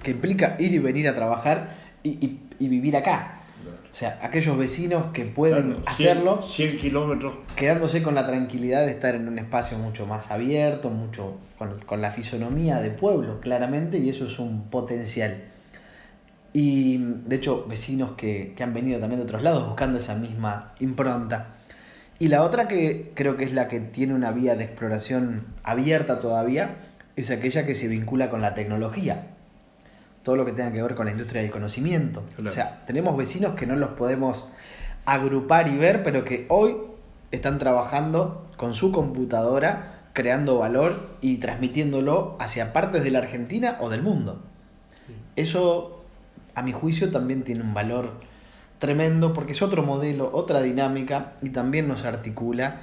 [SPEAKER 2] que implica ir y venir a trabajar y vivir acá. O sea, aquellos vecinos que pueden
[SPEAKER 1] Claro,
[SPEAKER 2] hacerlo
[SPEAKER 1] 100 kilómetros.
[SPEAKER 2] quedándose con la tranquilidad de estar en un espacio mucho más abierto, mucho con la fisonomía de pueblo, claramente, y eso es un potencial. Y de hecho, vecinos que han venido también de otros lados buscando esa misma impronta. Y la otra que creo que es la que tiene una vía de exploración abierta todavía, es aquella que se vincula con la tecnología. Todo lo que tenga que ver con la industria del conocimiento.
[SPEAKER 1] Claro.
[SPEAKER 2] O sea, tenemos vecinos que no los podemos agrupar y ver, pero que hoy están trabajando con su computadora, creando valor y transmitiéndolo hacia partes de la Argentina o del mundo. Eso, a mi juicio, también tiene un valor tremendo porque es otro modelo, otra dinámica y también nos articula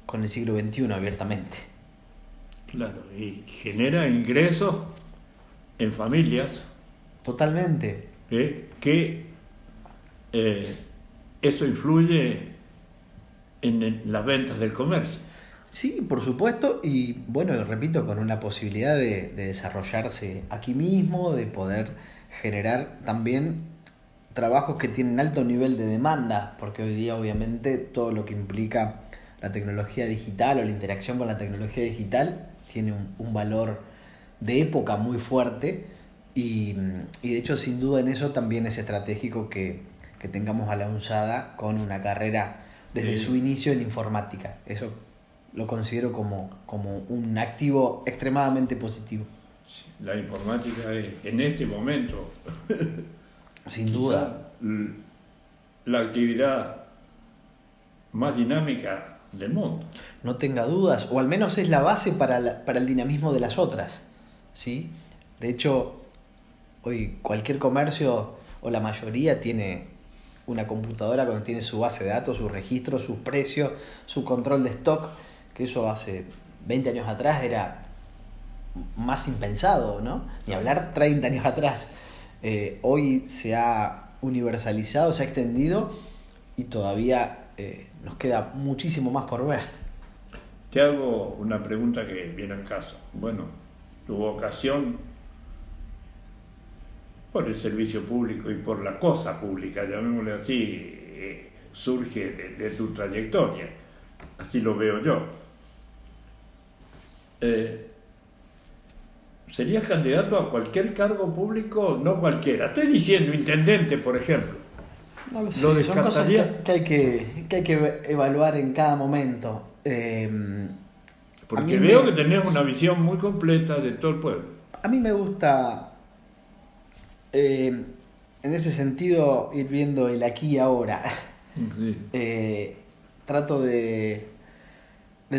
[SPEAKER 2] con el siglo XXI abiertamente.
[SPEAKER 1] Claro, y genera ingresos en familias,
[SPEAKER 2] Totalmente.
[SPEAKER 1] que eso influye en las ventas del comercio.
[SPEAKER 2] Sí, por supuesto, y bueno, repito, con una posibilidad de desarrollarse aquí mismo, de poder generar también trabajos que tienen alto nivel de demanda, porque hoy día obviamente todo lo que implica la tecnología digital o la interacción con la tecnología digital tiene un valor de época muy fuerte y de hecho sin duda en eso también es estratégico que tengamos a la UNSADA con una carrera desde su inicio en informática. Eso lo considero como un activo extremadamente positivo.
[SPEAKER 1] La informática es, en este momento,
[SPEAKER 2] Sin duda.
[SPEAKER 1] la actividad más dinámica del mundo.
[SPEAKER 2] No tenga dudas, o al menos es la base para el dinamismo de las otras, ¿sí? De hecho, hoy cualquier comercio, o la mayoría, tiene una computadora donde tiene su base de datos, sus registros, sus precios, su control de stock, que eso hace 20 años atrás era más impensado, ¿no? Ni hablar 30 años atrás. Hoy se ha universalizado, se ha extendido y todavía nos queda muchísimo más por ver.
[SPEAKER 1] Te hago una pregunta que viene al caso. Bueno, tu vocación por el servicio público y por la cosa pública, llamémosle así, surge de tu trayectoria. Así lo veo yo. ¿Serías candidato a cualquier cargo público? No cualquiera. Estoy diciendo intendente, por ejemplo.
[SPEAKER 2] No lo sé,
[SPEAKER 1] ¿Lo
[SPEAKER 2] son cosas
[SPEAKER 1] descartaría?
[SPEAKER 2] que hay que evaluar en cada momento.
[SPEAKER 1] Porque
[SPEAKER 2] a mí
[SPEAKER 1] veo
[SPEAKER 2] me-
[SPEAKER 1] que tenés una visión muy completa de todo el pueblo.
[SPEAKER 2] A mí me gusta, en ese sentido, ir viendo el aquí y ahora.
[SPEAKER 1] Sí.
[SPEAKER 2] Trato de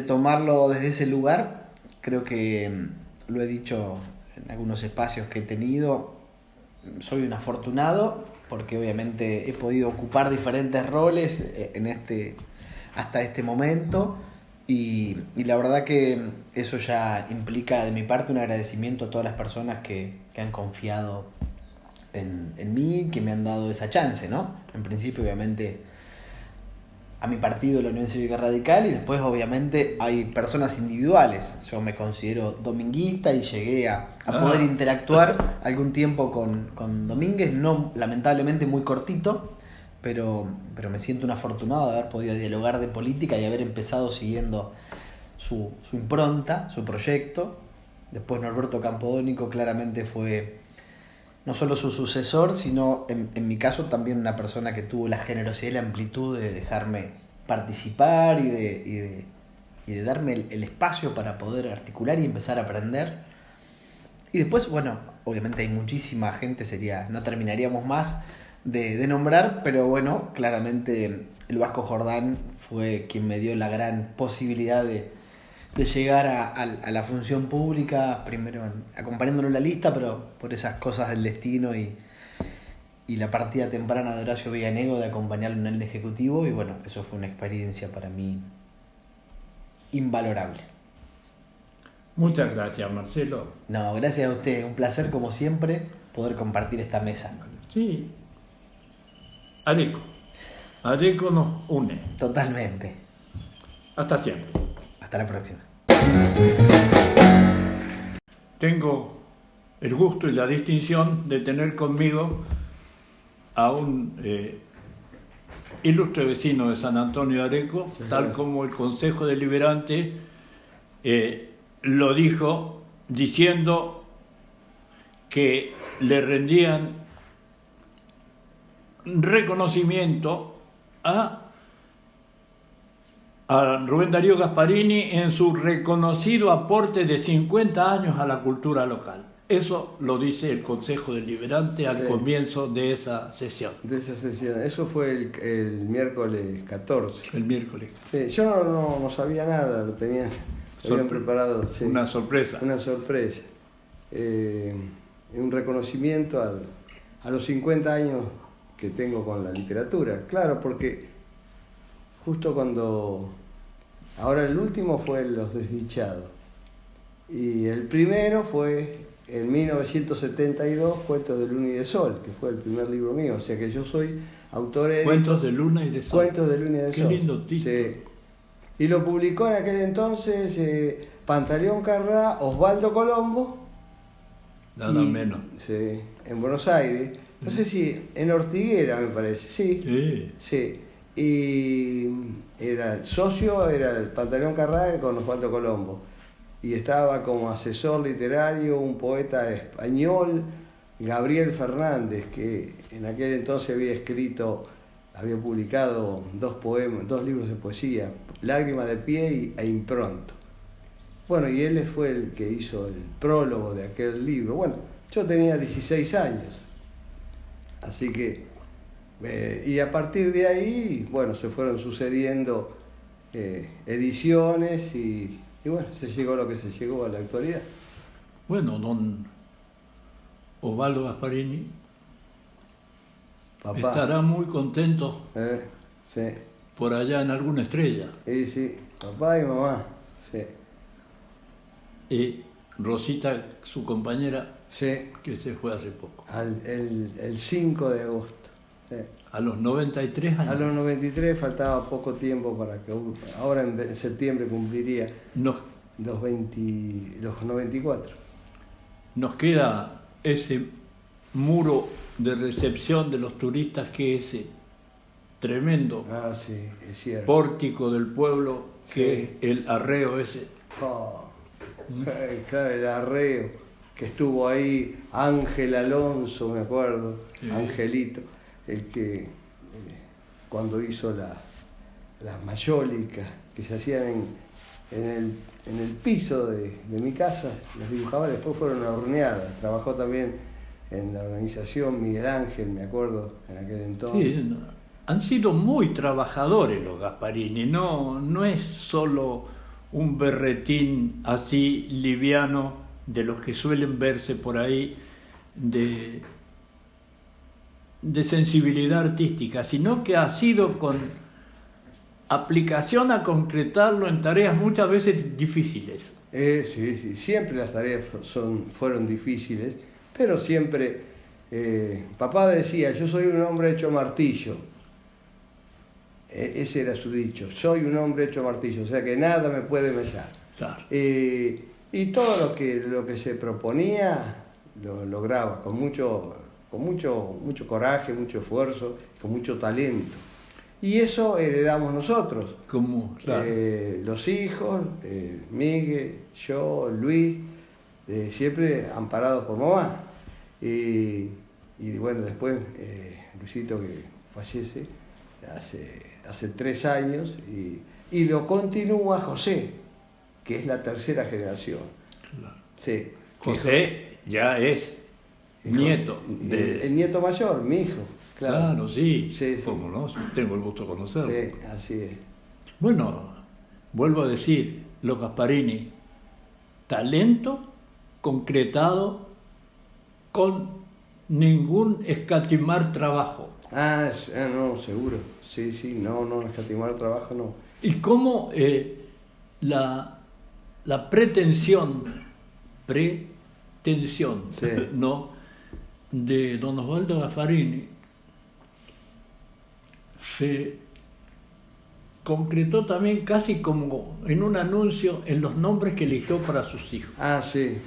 [SPEAKER 2] tomarlo desde ese lugar. Creo que lo he dicho en algunos espacios que he tenido. Soy un afortunado porque obviamente he podido ocupar diferentes roles hasta este momento y la verdad que eso ya implica de mi parte un agradecimiento a todas las personas que han confiado en mí, que me han dado esa chance, ¿no? En principio obviamente a mi partido, la Unión Cívica Radical, y después obviamente hay personas individuales. Yo me considero dominguista y llegué a poder interactuar algún tiempo con Domínguez, no lamentablemente muy cortito, pero me siento un afortunado de haber podido dialogar de política y haber empezado siguiendo su impronta, su proyecto. Después Norberto Campodónico claramente fue no solo su sucesor, sino en mi caso también una persona que tuvo la generosidad y la amplitud de dejarme participar y de darme el espacio para poder articular y empezar a aprender. Y después, bueno, obviamente hay muchísima gente, no terminaríamos más de nombrar, pero bueno, claramente el Vasco Jordán fue quien me dio la gran posibilidad de de llegar a la función pública, primero acompañándolo en la lista, pero por esas cosas del destino y la partida temprana de Horacio Villanego, de acompañarlo en el Ejecutivo, y bueno, eso fue una experiencia para mí invalorable.
[SPEAKER 1] Muchas gracias, Marcelo.
[SPEAKER 2] No, gracias a usted, un placer como siempre poder compartir esta mesa.
[SPEAKER 1] Sí. Areco. Areco nos une.
[SPEAKER 2] Totalmente.
[SPEAKER 1] Hasta siempre.
[SPEAKER 2] Hasta la próxima.
[SPEAKER 1] Tengo el gusto y la distinción de tener conmigo a un ilustre vecino de San Antonio de Areco, tal como el Consejo Deliberante lo dijo, diciendo que le rendían reconocimiento a Rubén Darío Gasparini en su reconocido aporte de 50 años a la cultura local. Eso lo dice el Consejo Deliberante al comienzo de esa sesión.
[SPEAKER 3] Eso fue el miércoles 14.
[SPEAKER 1] El miércoles.
[SPEAKER 3] Sí, yo no sabía nada, lo habían preparado. Sí.
[SPEAKER 1] Una sorpresa.
[SPEAKER 3] Una sorpresa. Un reconocimiento a los 50 años que tengo con la literatura. Claro, porque justo cuando... Ahora el último fue Los Desdichados. Y el primero fue en 1972, Cuentos de Luna y de Sol, que fue el primer libro mío. O sea que yo soy autor de...
[SPEAKER 1] Cuentos de Luna y de Sol.
[SPEAKER 3] Cuentos de Luna y de Sol.
[SPEAKER 1] Qué lindo título.
[SPEAKER 3] Sí. Y lo publicó en aquel entonces Pantaleón Carrá, Osvaldo Colombo.
[SPEAKER 1] Nada menos.
[SPEAKER 3] Sí, en Buenos Aires. No sé si en Ortiguera, me parece. Sí. Sí. Y el socio era el Pantaleón Carrá con Osvaldo Colombo. Y estaba como asesor literario un poeta español, Gabriel Fernández, que en aquel entonces había publicado dos libros de poesía, Lágrima de pie e Impronto. Bueno, y él fue el que hizo el prólogo de aquel libro. Bueno, yo tenía 16 años, así que, y a partir de ahí, bueno, se fueron sucediendo ediciones y bueno, se llegó a lo que se llegó a la actualidad.
[SPEAKER 1] Bueno, don Osvaldo Gasparini estará muy contento
[SPEAKER 3] sí.
[SPEAKER 1] Por allá en alguna estrella.
[SPEAKER 3] Sí, papá y mamá, sí.
[SPEAKER 1] Y Rosita, su compañera,
[SPEAKER 3] sí,
[SPEAKER 1] que se fue hace poco.
[SPEAKER 3] El 5 de agosto. Sí.
[SPEAKER 1] A los 93 años.
[SPEAKER 3] A los 93 faltaba poco tiempo para que... Ahora en septiembre cumpliría los 94.
[SPEAKER 1] Nos queda ese muro de recepción de los turistas, que es ese tremendo
[SPEAKER 3] sí, es cierto.
[SPEAKER 1] Pórtico del pueblo, que es el arreo ese.
[SPEAKER 3] Claro, el arreo, que estuvo ahí Ángel Alonso, me acuerdo, sí. Angelito, el que cuando hizo las mayólicas que se hacían en el piso de mi casa, las dibujaba, después fueron horneadas. Trabajó también en la organización Miguel Ángel, me acuerdo, en aquel entonces.
[SPEAKER 1] Sí, han sido muy trabajadores los Gasparini, no es solo un berretín así liviano de los que suelen verse por ahí de sensibilidad artística, sino que ha sido con aplicación a concretarlo en tareas muchas veces difíciles.
[SPEAKER 3] Sí, siempre las tareas fueron difíciles, pero siempre, papá decía, yo soy un hombre hecho martillo. Ese era su dicho, soy un hombre hecho martillo, o sea que nada me puede mellar.
[SPEAKER 1] Claro.
[SPEAKER 3] Y todo lo que se proponía lo lograba con mucho coraje, mucho esfuerzo, con mucho talento. Y eso heredamos nosotros.
[SPEAKER 1] ¿Cómo? Claro.
[SPEAKER 3] Los hijos, Miguel, yo, Luis, siempre amparados por mamá. Y bueno, después Luisito, que fallece hace 3 años, y lo continúa José, que es la tercera generación.
[SPEAKER 1] Claro.
[SPEAKER 3] Sí.
[SPEAKER 1] José ya es nieto.
[SPEAKER 3] El nieto mayor, mi hijo.
[SPEAKER 1] Claro, sí.
[SPEAKER 3] Sí.
[SPEAKER 1] ¿Cómo no? Tengo el gusto de conocerlo.
[SPEAKER 3] Sí, así es.
[SPEAKER 1] Bueno, vuelvo a decir, los Gasparini, talento concretado con ningún escatimar trabajo.
[SPEAKER 3] No, seguro. Sí, no, escatimar trabajo no.
[SPEAKER 1] Y cómo la pretensión,
[SPEAKER 3] sí.
[SPEAKER 1] ¿no?, de don Osvaldo Gasparini se concretó también casi como en un anuncio en los nombres que eligió para sus hijos.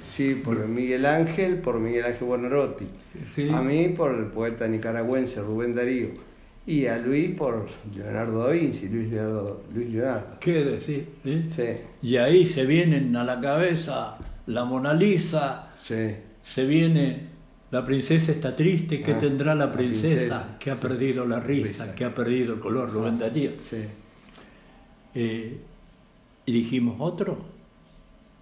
[SPEAKER 3] Sí, por Miguel Ángel Buonarroti.
[SPEAKER 1] Sí.
[SPEAKER 3] A mí por el poeta nicaragüense Rubén Darío. Y a Luis por Leonardo da Vinci, Luis Leonardo.
[SPEAKER 1] ¿Qué decir?
[SPEAKER 3] Sí.
[SPEAKER 1] Y ahí se vienen a la cabeza la Mona Lisa,
[SPEAKER 3] Sí.
[SPEAKER 1] se viene la princesa está triste, ¿qué tendrá la princesa?
[SPEAKER 3] princesa,
[SPEAKER 1] Que ha perdido la risa, que ha perdido el color, Rubén Darío.
[SPEAKER 3] Sí.
[SPEAKER 1] Y dijimos otro,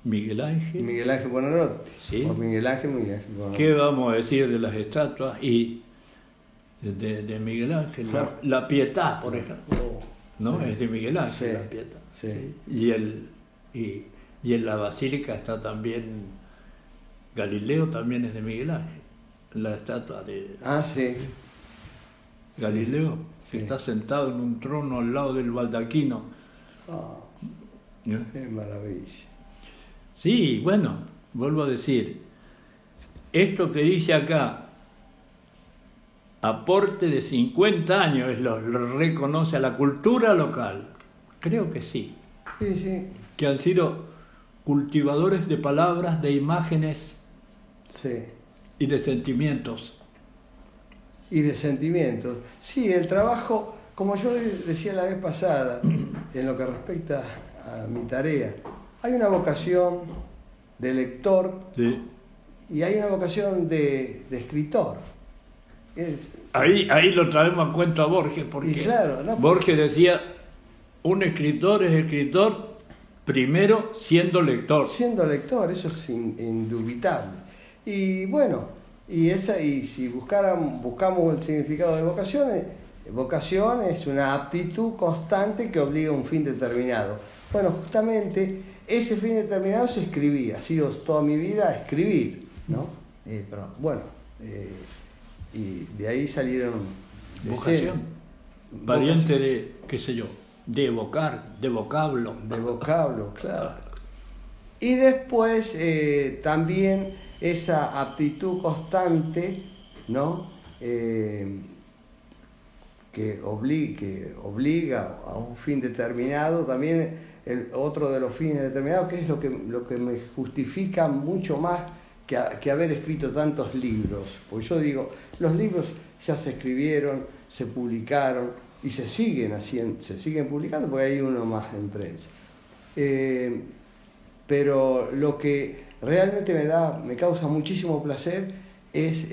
[SPEAKER 1] Miguel Ángel
[SPEAKER 3] Buonarroti.
[SPEAKER 1] Sí.
[SPEAKER 3] Por Miguel Ángel Buonarroti.
[SPEAKER 1] ¿Qué vamos a decir de las estatuas? Y de Miguel Ángel, la Pietà, por ejemplo, ¿no?
[SPEAKER 3] Sí.
[SPEAKER 1] Es de Miguel Ángel,
[SPEAKER 3] Sí.
[SPEAKER 1] la Pietà.
[SPEAKER 3] Sí.
[SPEAKER 1] Y en la basílica está también Galileo, también es de Miguel Ángel, la estatua de
[SPEAKER 3] Sí.
[SPEAKER 1] Galileo, que
[SPEAKER 3] Sí.
[SPEAKER 1] está sentado en un trono al lado del baldaquino. ¿No?
[SPEAKER 3] Qué maravilla.
[SPEAKER 1] Sí, bueno, vuelvo a decir, esto que dice acá, aporte de 50 años, lo reconoce a la cultura local. Creo que sí.
[SPEAKER 3] Sí.
[SPEAKER 1] Que han sido cultivadores de palabras, de imágenes
[SPEAKER 3] Sí.
[SPEAKER 1] y de sentimientos.
[SPEAKER 3] Y de sentimientos. Sí, el trabajo, como yo decía la vez pasada, en lo que respecta a mi tarea, hay una vocación de lector
[SPEAKER 1] Sí.
[SPEAKER 3] y hay una vocación de escritor.
[SPEAKER 1] Ahí lo traemos a cuento a Borges, porque
[SPEAKER 3] Y claro, ¿no?
[SPEAKER 1] Borges decía, un escritor es escritor primero siendo lector.
[SPEAKER 3] Siendo lector, eso es indubitable. Y bueno, y si buscamos el significado de vocación es una aptitud constante que obliga a un fin determinado. Bueno, justamente ese fin determinado es escribir, ha sido toda mi vida escribir, ¿no? Pero bueno, y de ahí salieron
[SPEAKER 1] Vocación, pariente de, qué sé yo, de evocar, de vocablo.
[SPEAKER 3] De vocablo, claro. Y después también esa aptitud constante, ¿no? Que obliga a un fin determinado, también otro de los fines determinados, que es lo que me justifica mucho más que haber escrito tantos libros. Porque yo digo, los libros ya se escribieron, se publicaron y se siguen publicando porque hay uno más en prensa. Pero lo que realmente me causa muchísimo placer es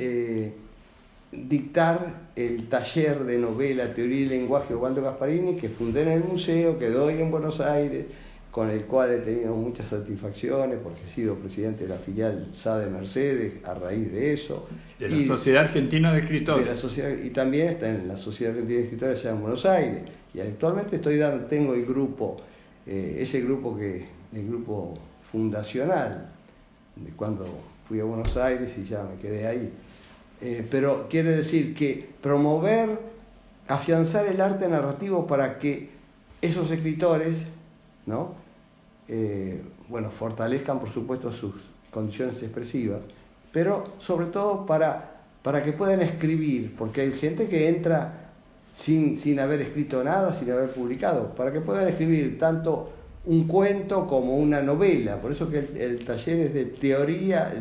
[SPEAKER 3] dictar el taller de novela, teoría y lenguaje de Osvaldo Gasparini, que fundé en el museo, que doy en Buenos Aires, con el cual he tenido muchas satisfacciones, porque he sido presidente de la filial SADE Mercedes a raíz de eso.
[SPEAKER 1] De la Sociedad Argentina de Escritores.
[SPEAKER 3] Y también está en la Sociedad Argentina de Escritores allá en Buenos Aires. Y actualmente tengo el grupo, el grupo fundacional, de cuando fui a Buenos Aires y ya me quedé ahí. Pero quiere decir que afianzar el arte narrativo para que esos escritores, ¿no? Fortalezcan por supuesto sus condiciones expresivas, pero sobre todo para que puedan escribir, porque hay gente que entra sin haber escrito nada, sin haber publicado, para que puedan escribir tanto un cuento como una novela. Por eso que el taller es de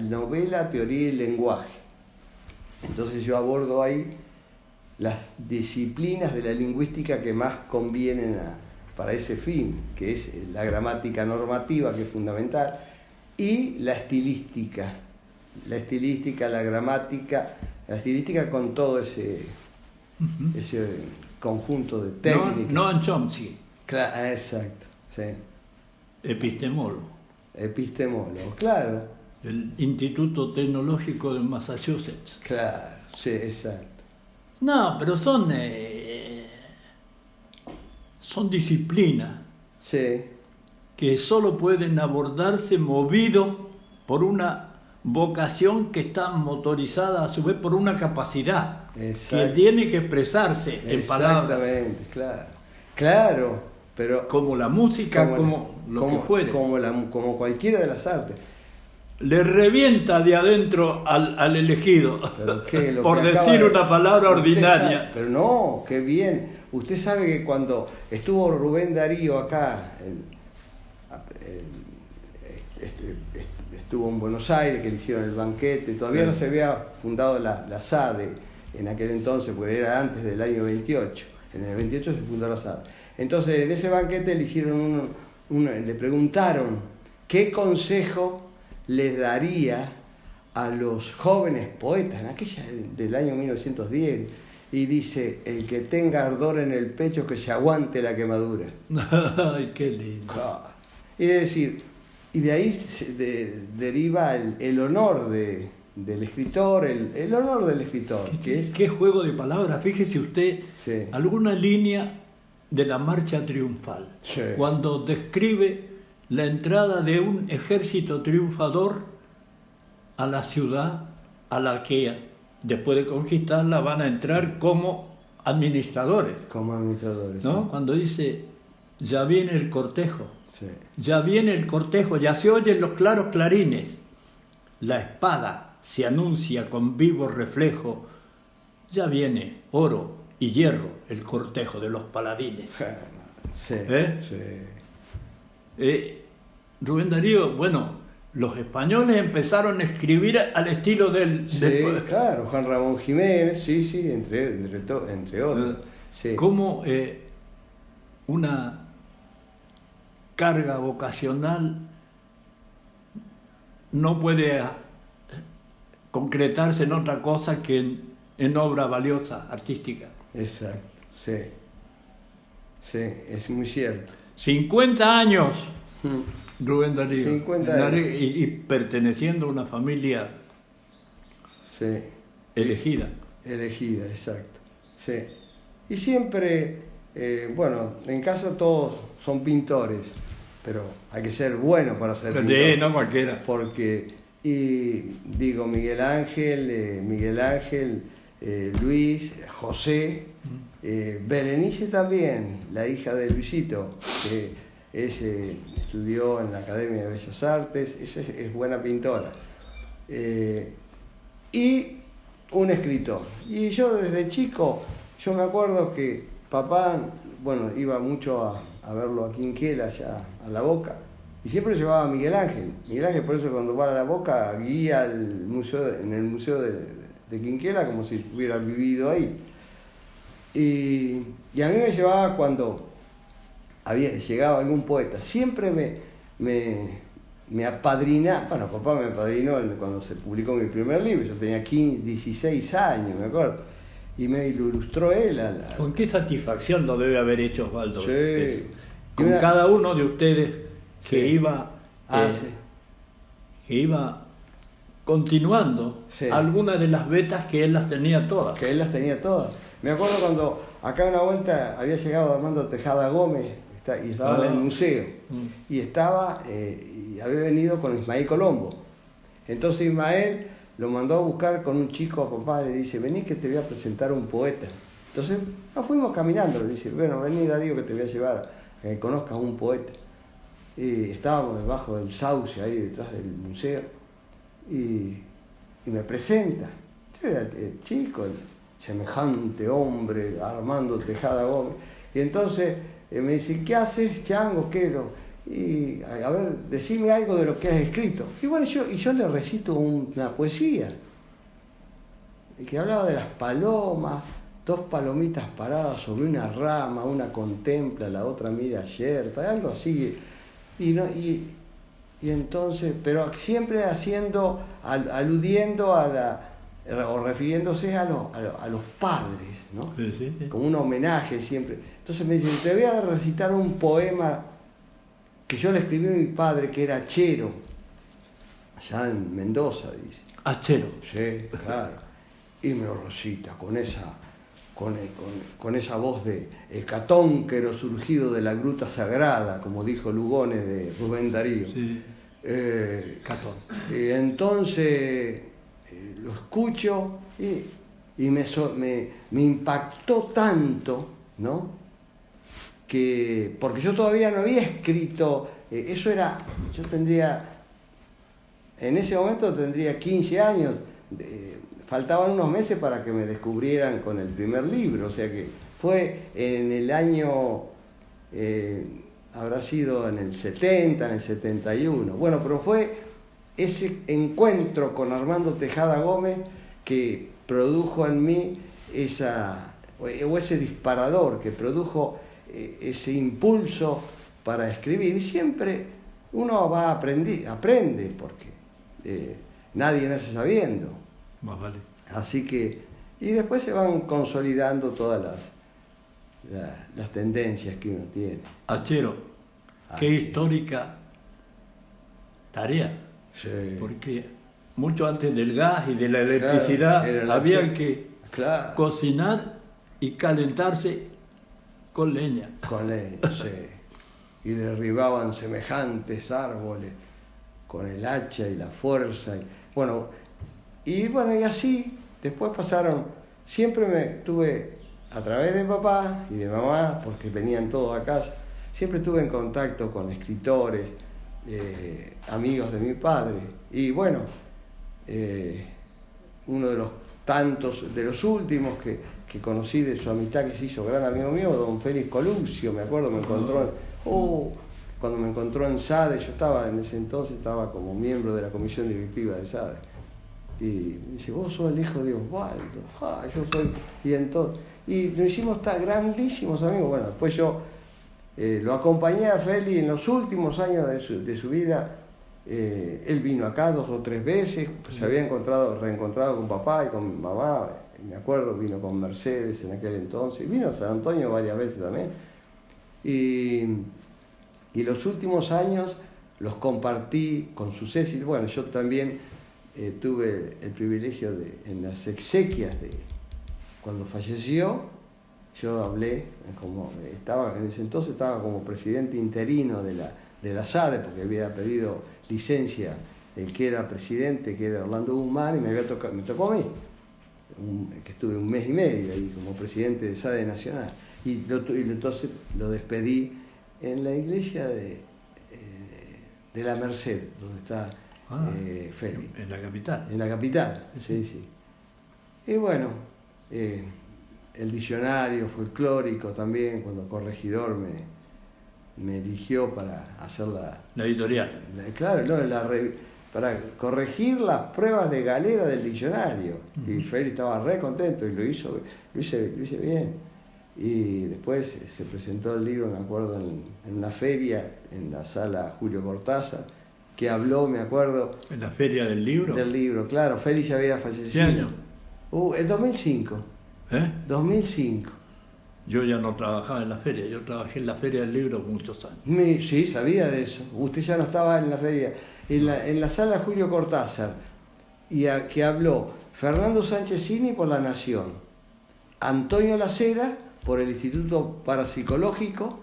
[SPEAKER 3] novela, teoría y lenguaje. Entonces yo abordo ahí las disciplinas de la lingüística que más convienen para ese fin, que es la gramática normativa, que es fundamental, y la estilística, la gramática, la estilística con todo ese conjunto de técnicas.
[SPEAKER 1] Noam Chomsky.
[SPEAKER 3] Claro, exacto, sí.
[SPEAKER 1] Epistemólogo.
[SPEAKER 3] Claro.
[SPEAKER 1] El Instituto Tecnológico de Massachusetts.
[SPEAKER 3] Claro, sí, exacto.
[SPEAKER 1] No, pero son disciplinas
[SPEAKER 3] Sí.
[SPEAKER 1] que solo pueden abordarse movidos por una vocación que está motorizada a su vez por una capacidad que tiene que expresarse en palabras.
[SPEAKER 3] Exactamente, claro. Claro, pero...
[SPEAKER 1] Como la música, como lo que fuere.
[SPEAKER 3] Como cualquiera de las artes.
[SPEAKER 1] Le revienta de adentro al elegido, por decir una palabra ordinaria.
[SPEAKER 3] Pero no, qué bien. Usted sabe que cuando estuvo Rubén Darío acá, estuvo en Buenos Aires, que le hicieron el banquete, todavía no se había fundado la SADE en aquel entonces, porque era antes del año 28. En el 28 se fundó la SADE. Entonces, en ese banquete le hicieron le preguntaron qué consejo les daría a los jóvenes poetas en aquella del año 1910, y dice: el que tenga ardor en el pecho, que se aguante la quemadura.
[SPEAKER 1] Ay, qué lindo.
[SPEAKER 3] Y es decir, y de ahí deriva el honor del escritor, el honor del escritor.
[SPEAKER 1] ¿Qué juego de palabras? Fíjese usted, sí, alguna línea de la marcha triunfal, sí, cuando describe la entrada de un ejército triunfador a la ciudad a la que después de conquistarla van a entrar, sí, como administradores.
[SPEAKER 3] Como administradores,
[SPEAKER 1] ¿no?
[SPEAKER 3] Sí.
[SPEAKER 1] Cuando dice: ya viene el cortejo,
[SPEAKER 3] sí,
[SPEAKER 1] ya viene el cortejo, ya se oyen los claros clarines, la espada se anuncia con vivo reflejo, ya viene oro y hierro el cortejo de los paladines.
[SPEAKER 3] Sí,
[SPEAKER 1] sí. Rubén Darío, bueno, los españoles empezaron a escribir al estilo del...
[SPEAKER 3] Sí, claro, Juan Ramón Jiménez, sí, entre otros. Sí.
[SPEAKER 1] Como una carga vocacional no puede concretarse en otra cosa que en obra valiosa, artística.
[SPEAKER 3] Exacto, sí. Sí, es muy cierto.
[SPEAKER 1] 50 años, Rubén Darío.
[SPEAKER 3] 50 años.
[SPEAKER 1] Y perteneciendo a una familia,
[SPEAKER 3] sí,
[SPEAKER 1] elegida.
[SPEAKER 3] Elegida, exacto. Sí. Y siempre, bueno, en casa todos son pintores, pero hay que ser bueno para ser pintor.
[SPEAKER 1] Sí, no cualquiera.
[SPEAKER 3] Porque, y digo, Miguel Ángel, Luis, José, Berenice también, la hija de Luisito, que estudió en la Academia de Bellas Artes, es buena pintora. Y un escritor. Y yo desde chico, yo me acuerdo que papá, bueno, iba mucho a verlo a Quinquela, allá a La Boca, y siempre llevaba a Miguel Ángel. Miguel Ángel, por eso cuando va a La Boca, guía en el museo de Quinquela como si hubiera vivido ahí. Y a mí me llevaba cuando llegaba algún poeta, siempre me apadrinaba. Bueno, papá me apadrinó cuando se publicó mi primer libro, yo tenía 16 años, me acuerdo, y me ilustró él.
[SPEAKER 1] ¿Con qué satisfacción lo debe haber hecho Osvaldo?
[SPEAKER 3] Sí.
[SPEAKER 1] Con cada uno de ustedes que
[SPEAKER 3] sí,
[SPEAKER 1] iba
[SPEAKER 3] sí,
[SPEAKER 1] que iba continuando, sí, algunas de las vetas que él las tenía todas.
[SPEAKER 3] Que él las tenía todas. Me acuerdo cuando acá una vuelta había llegado Armando Tejada Gómez y estaba en el museo, y y había venido con Ismael Colombo. Entonces Ismael lo mandó a buscar con un chico a papá, le dice: vení que te voy a presentar un poeta. Entonces nos fuimos caminando, le dice: bueno, vení Darío que te voy a llevar a que conozcas un poeta. Y estábamos debajo del sauce, ahí detrás del museo, y me presenta. Yo era chico, semejante hombre, Armando Tejada Gómez. Y entonces me dice: ¿qué haces, Chango? ¿Qué? Y a ver, decime algo de lo que has escrito. Y bueno, yo le recito una poesía que hablaba de las palomas, dos palomitas paradas sobre una rama, una contempla, la otra mira yerta, algo así. Y entonces, pero siempre aludiendo o refiriéndose a los padres, ¿no?
[SPEAKER 1] Sí.
[SPEAKER 3] Como un homenaje siempre. Entonces me dice: te voy a recitar un poema que yo le escribí a mi padre, que era achero, allá en Mendoza, dice.
[SPEAKER 1] Achero.
[SPEAKER 3] Sí, claro. Y me lo recita con esa con esa voz de hecatónquero surgido de la gruta sagrada, como dijo Lugones de Rubén Darío.
[SPEAKER 1] Sí.
[SPEAKER 3] Y entonces lo escucho y me impactó tanto, ¿no? Porque yo todavía no había escrito, en ese momento tendría 15 años, faltaban unos meses para que me descubrieran con el primer libro, o sea que fue en el año, habrá sido en el 70, en el 71, bueno, pero fue ese encuentro con Armando Tejada Gómez que produjo en mí ese disparador, que produjo ese impulso para escribir. Y siempre uno va aprende, porque nadie nace sabiendo.
[SPEAKER 1] Más vale.
[SPEAKER 3] Así que, y después se van consolidando todas las tendencias que uno tiene.
[SPEAKER 1] Achero, qué histórica tarea.
[SPEAKER 3] Sí.
[SPEAKER 1] Porque mucho antes del gas y de la electricidad había que cocinar y calentarse con leña.
[SPEAKER 3] Con leña, sí. Y derribaban semejantes árboles con el hacha y la fuerza. Y así, después pasaron, siempre tuve, a través de papá y de mamá, porque venían todos a casa, siempre estuve en contacto con escritores, amigos de mi padre. Y uno de los últimos que conocí de su amistad, que se hizo gran amigo mío, don Félix Coluccio, me acuerdo, cuando me encontró en SADE, en ese entonces estaba como miembro de la comisión directiva de SADE. Y me dice, vos sos el hijo de Osvaldo. Yo soy. Y nos hicimos grandísimos amigos. Bueno, después yo lo acompañé a Félix en los últimos años de su vida. Él vino acá 2 o 3 veces, se había reencontrado con papá y con mamá. Me acuerdo, vino con Mercedes en aquel entonces, vino a San Antonio varias veces también. Y los últimos años los compartí con su Ceci. Bueno, yo también tuve el privilegio en las exequias cuando falleció, yo hablé, en ese entonces estaba como presidente interino de la SADE, porque había pedido licencia el que era presidente, que era Orlando Guzmán, y me tocó a mí, que estuve 1 mes y medio ahí como presidente de SADE Nacional. Y entonces lo despedí en la iglesia de la Merced, donde está Félix.
[SPEAKER 1] En la capital.
[SPEAKER 3] En la capital, sí. Y el diccionario folclórico también, cuando Corregidor me eligió para hacer la
[SPEAKER 1] editorial.
[SPEAKER 3] Para corregir las pruebas de galera del diccionario. Y Félix estaba re contento y lo hice bien. Y después se presentó el libro, me acuerdo, en una feria, en la sala Julio Cortázar, que habló, me acuerdo...
[SPEAKER 1] ¿En la feria del libro?
[SPEAKER 3] Del libro, claro. Félix ya había fallecido.
[SPEAKER 1] ¿Qué año?
[SPEAKER 3] En 2005. 2005.
[SPEAKER 1] Yo ya no trabajaba en la feria, yo trabajé en la feria del libro muchos años.
[SPEAKER 3] Sí, sabía de eso. Usted ya no estaba en la feria. En la sala Julio Cortázar, que habló Fernando Sánchezini por La Nación, Antonio Lacera por el Instituto Parapsicológico,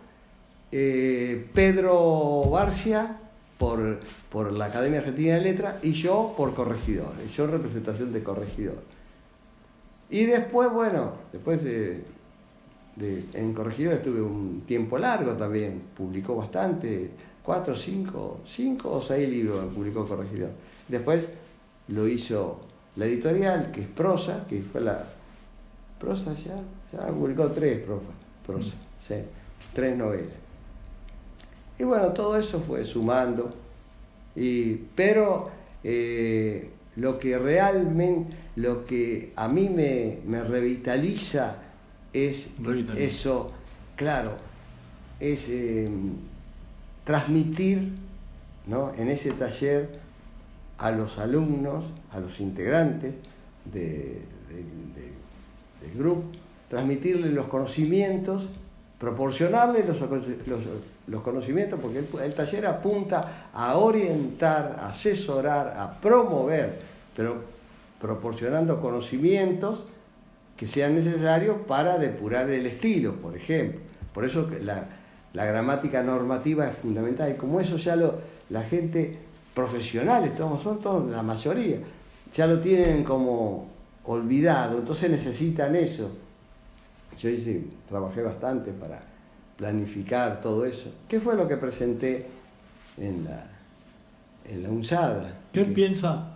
[SPEAKER 3] Pedro Barcia por la Academia Argentina de Letras y yo por Corregidor, yo en representación de Corregidor. Y después, en Corregidor estuve un tiempo largo también, publicó bastante, 5 o 6 libros publicó Corregidor. Después lo hizo la editorial, que es Prosa, que fue Prosa ya publicó 3 prosa, sí, 3 novelas. Y todo eso fue sumando, pero lo que a mí me revitaliza es eso, claro, es transmitir, ¿no?, en ese taller a los alumnos, a los integrantes del grupo, transmitirles los conocimientos, proporcionarles los conocimientos, porque el taller apunta a orientar, a asesorar, a promover, pero proporcionando conocimientos que sean necesarios para depurar el estilo, por ejemplo. Por eso que la gramática normativa es fundamental, y como eso ya la gente profesionales, son todos la mayoría, ya lo tienen como olvidado, entonces necesitan eso. Yo trabajé bastante para planificar todo eso. ¿Qué fue lo que presenté en la UNSADA?
[SPEAKER 1] ¿Qué piensa?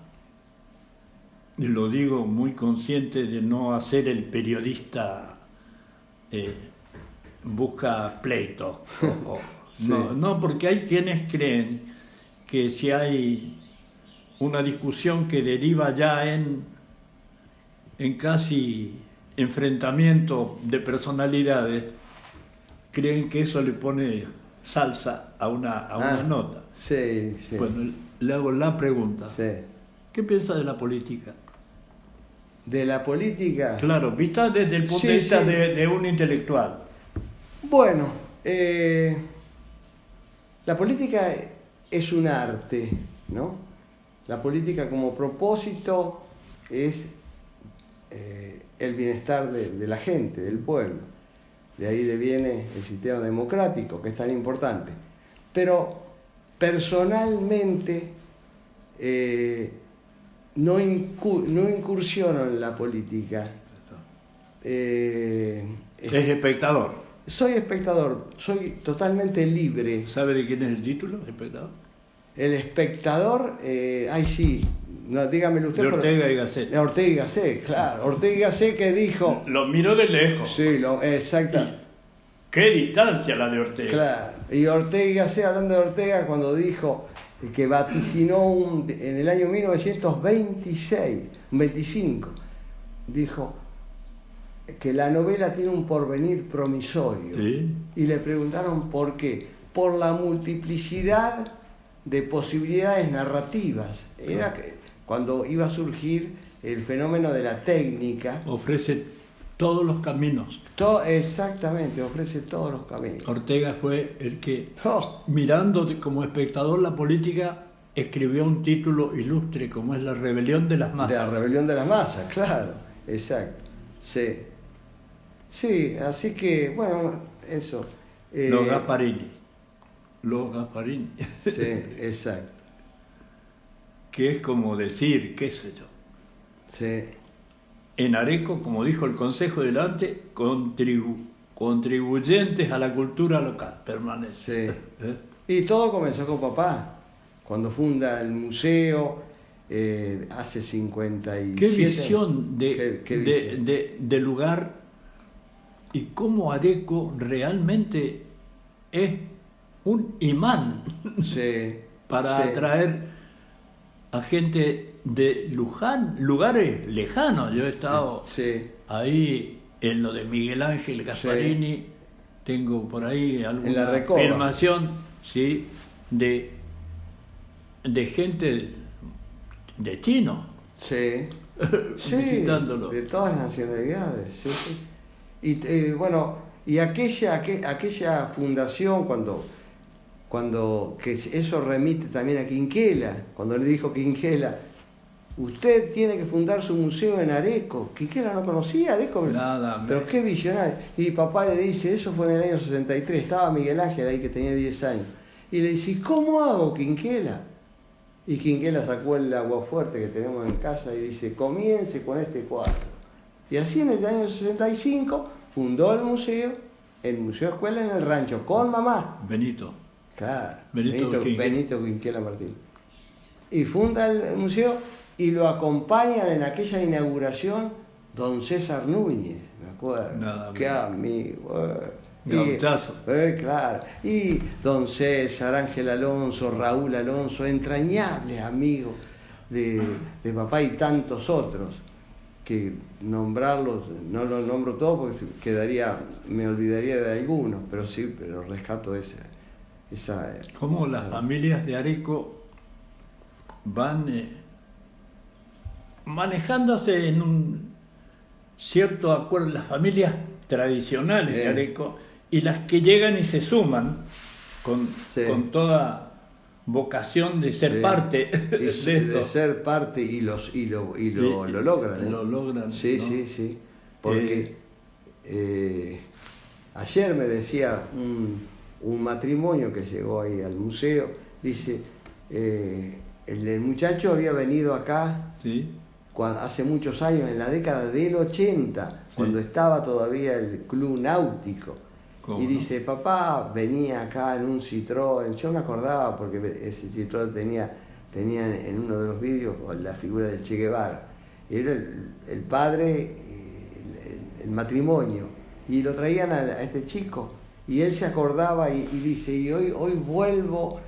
[SPEAKER 1] Y lo digo muy consciente de no hacer el periodista busca pleito.
[SPEAKER 3] Sí.
[SPEAKER 1] No, porque hay quienes creen que si hay una discusión que deriva ya en casi enfrentamiento de personalidades, creen que eso le pone salsa a una nota.
[SPEAKER 3] Sí.
[SPEAKER 1] Bueno, le hago la pregunta.
[SPEAKER 3] Sí.
[SPEAKER 1] ¿Qué piensa de la política?
[SPEAKER 3] ¿De la política?
[SPEAKER 1] Claro, vista desde el punto de vista de un intelectual.
[SPEAKER 3] Bueno, la política es un arte, ¿no? La política como propósito es el bienestar de la gente, del pueblo. De ahí deviene el sistema democrático, que es tan importante. Pero personalmente no incursiono en la política.
[SPEAKER 1] Es espectador.
[SPEAKER 3] Soy espectador, soy totalmente libre.
[SPEAKER 1] ¿Sabe de quién es el título, espectador?
[SPEAKER 3] El espectador, sí, no, dígamelo usted.
[SPEAKER 1] De Ortega y Gasset.
[SPEAKER 3] De Ortega y Gasset, claro. Ortega y Gasset que dijo...
[SPEAKER 1] Lo miró de lejos.
[SPEAKER 3] Sí, exacto.
[SPEAKER 1] ¿Qué distancia la de Ortega?
[SPEAKER 3] Claro. Y Ortega y Gasset, hablando de Ortega, cuando dijo que vaticinó en el año 1925, dijo que la novela tiene un porvenir promisorio.
[SPEAKER 1] ¿Sí?
[SPEAKER 3] Y le preguntaron por qué. Por la multiplicidad de posibilidades narrativas. Era cuando iba a surgir el fenómeno de la técnica.
[SPEAKER 1] Ofrece todos los caminos.
[SPEAKER 3] Exactamente, ofrece todos los caminos.
[SPEAKER 1] Ortega fue el que, mirando como espectador la política, escribió un título ilustre como es La rebelión de las masas.
[SPEAKER 3] De la rebelión de las masas, claro, exacto. Sí, así que, bueno, eso.
[SPEAKER 1] Los Gasparini.
[SPEAKER 3] Sí, exacto.
[SPEAKER 1] Que es como decir, qué sé yo.
[SPEAKER 3] Sí.
[SPEAKER 1] En Areco, como dijo el Consejo delante, contribuyentes a la cultura local permanente.
[SPEAKER 3] Sí. Y todo comenzó con papá, cuando funda el museo, hace 57.
[SPEAKER 1] Qué visión
[SPEAKER 3] ¿Qué
[SPEAKER 1] de lugar, y cómo Areco realmente es un imán para atraer a gente de Luján, lugares lejanos. Yo he estado ahí en lo de Miguel Ángel Gasparini, tengo por ahí alguna filmación de gente de chino visitándolo.
[SPEAKER 3] De todas las nacionalidades. Y bueno, y aquella fundación que eso remite también a Quinquela, cuando le dijo Quinquela, usted tiene que fundar su museo en Areco. Quinquela no conocía Areco, pero qué visionario. Y papá le dice, eso fue en el año 63, estaba Miguel Ángel ahí que tenía 10 años. Y le dice, ¿cómo hago, Quinquela? Y Quinquela sacó el aguafuerte que tenemos en casa y dice, comience con este cuadro. Y así en el año 65 fundó el museo escuela en el rancho, con mamá.
[SPEAKER 1] Benito.
[SPEAKER 3] Claro, Benito Quinquela Martín. Y funda el museo y lo acompañan en aquella inauguración don César Núñez, me acuerdo. Qué amigo.
[SPEAKER 1] Gauchazo.
[SPEAKER 3] Claro. Y don César, Ángel Alonso, Raúl Alonso, entrañables amigos de papá y tantos otros, que nombrarlos, no los nombro todos porque me olvidaría de algunos, pero rescato esa.
[SPEAKER 1] ¿Cómo las familias de Areco van manejándose en un cierto acuerdo, las familias tradicionales de Areco y las que llegan y se suman con toda vocación de ser parte de esto?
[SPEAKER 3] De ser parte y lo logran.
[SPEAKER 1] Lo logran.
[SPEAKER 3] Sí,
[SPEAKER 1] ¿no?
[SPEAKER 3] sí. porque ayer me decía un matrimonio que llegó ahí al museo, dice, el muchacho había venido acá hace muchos años, en la década del 80, cuando estaba todavía el club náutico. Y dice, papá venía acá en un Citroën, yo me acordaba porque ese Citroën tenía en uno de los vídeos la figura de Che Guevara. Era el padre, el matrimonio, y lo traían a este chico, y él se acordaba y dice, y hoy vuelvo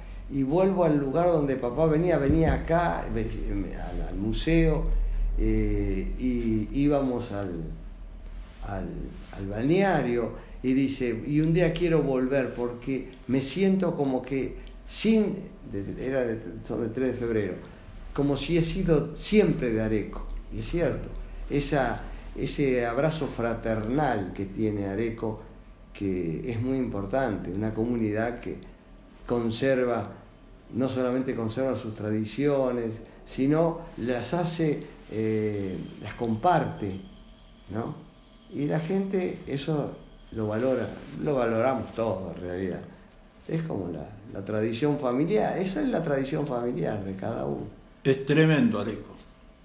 [SPEAKER 3] al lugar donde papá venía acá, al museo, y íbamos al balneario. Y dice, y un día quiero volver porque me siento como que son el 3 de febrero, como si he sido siempre de Areco. Y es cierto, ese abrazo fraternal que tiene Areco, que es muy importante, una comunidad que conserva, no solamente conserva sus tradiciones, sino las las comparte, ¿no? Y la gente eso lo valora, lo valoramos todos en realidad. Es como la tradición familiar, esa es la tradición familiar de cada uno.
[SPEAKER 1] Es tremendo, Areco.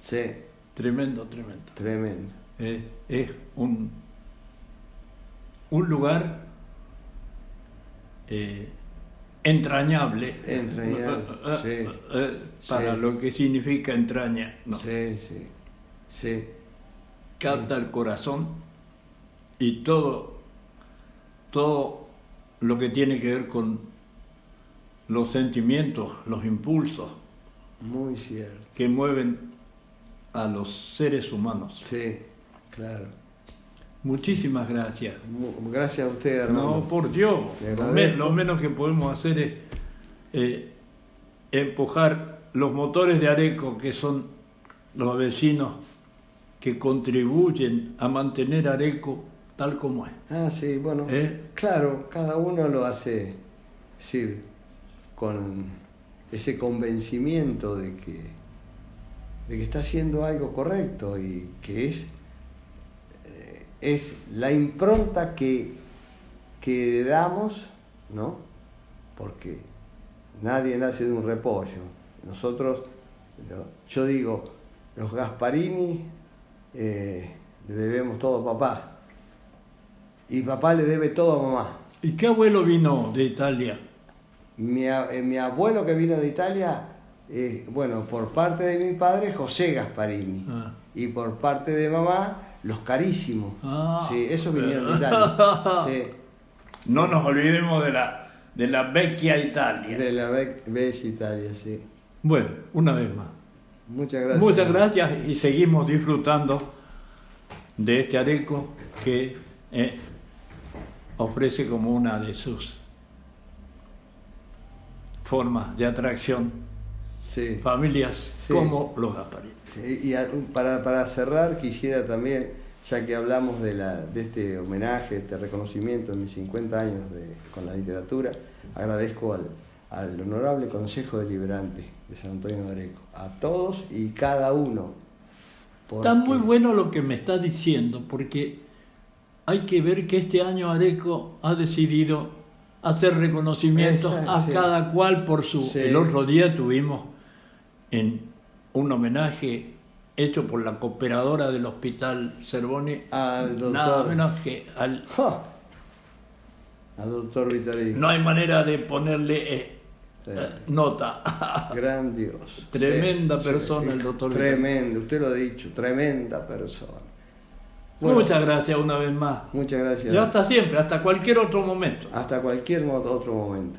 [SPEAKER 3] Sí.
[SPEAKER 1] Tremendo. Es un lugar entrañable. Para lo que significa entraña. No.
[SPEAKER 3] Sí.
[SPEAKER 1] Capta el corazón y todo lo que tiene que ver con los sentimientos, los impulsos.
[SPEAKER 3] Muy cierto.
[SPEAKER 1] Que mueven a los seres humanos.
[SPEAKER 3] Sí, claro.
[SPEAKER 1] Muchísimas gracias.
[SPEAKER 3] Gracias a usted, hermano.
[SPEAKER 1] No, por Dios. Lo menos que podemos hacer es empujar los motores de Areco, que son los vecinos que contribuyen a mantener Areco tal como es.
[SPEAKER 3] Ah, sí, bueno, claro, cada uno lo hace, decir, con ese convencimiento de que está haciendo algo correcto y que es la impronta que le damos, ¿no? Porque nadie nace de un repollo. Nosotros, yo digo, los Gasparini le debemos todo a papá. Y papá le debe todo a mamá.
[SPEAKER 1] ¿Y qué abuelo vino de Italia?
[SPEAKER 3] Mi abuelo que vino de Italia, bueno, por parte de mi padre, José Gasparini. Y por parte de mamá, los Carísimos. Sí, esos vinieron de Italia. Sí.
[SPEAKER 1] No nos olvidemos de la Vecchia Italia.
[SPEAKER 3] De la Vecchia Italia, sí.
[SPEAKER 1] Bueno, una vez más.
[SPEAKER 3] Muchas gracias.
[SPEAKER 1] Muchas gracias y seguimos disfrutando de este Areco que ofrece como una de sus formas de atracción familias como los Gasparini.
[SPEAKER 3] Sí, y para cerrar quisiera también, ya que hablamos de este homenaje, este reconocimiento en mis 50 años con la literatura, agradezco al Honorable Consejo Deliberante de San Antonio de Areco, a todos y cada uno.
[SPEAKER 1] Está muy bueno lo que me está diciendo, porque hay que ver que este año Areco ha decidido hacer reconocimientos a cada cual por su... El otro día tuvimos un homenaje hecho por la cooperadora del Hospital Cervoni, nada menos que al
[SPEAKER 3] doctor Vitorino.
[SPEAKER 1] No hay manera de ponerle nota.
[SPEAKER 3] Gran Dios.
[SPEAKER 1] Tremenda persona el doctor
[SPEAKER 3] Tremendo, usted lo ha dicho, tremenda persona.
[SPEAKER 1] Bueno, muchas gracias una vez más.
[SPEAKER 3] Muchas gracias.
[SPEAKER 1] Y hasta siempre, hasta cualquier otro momento.
[SPEAKER 3] Hasta cualquier otro momento.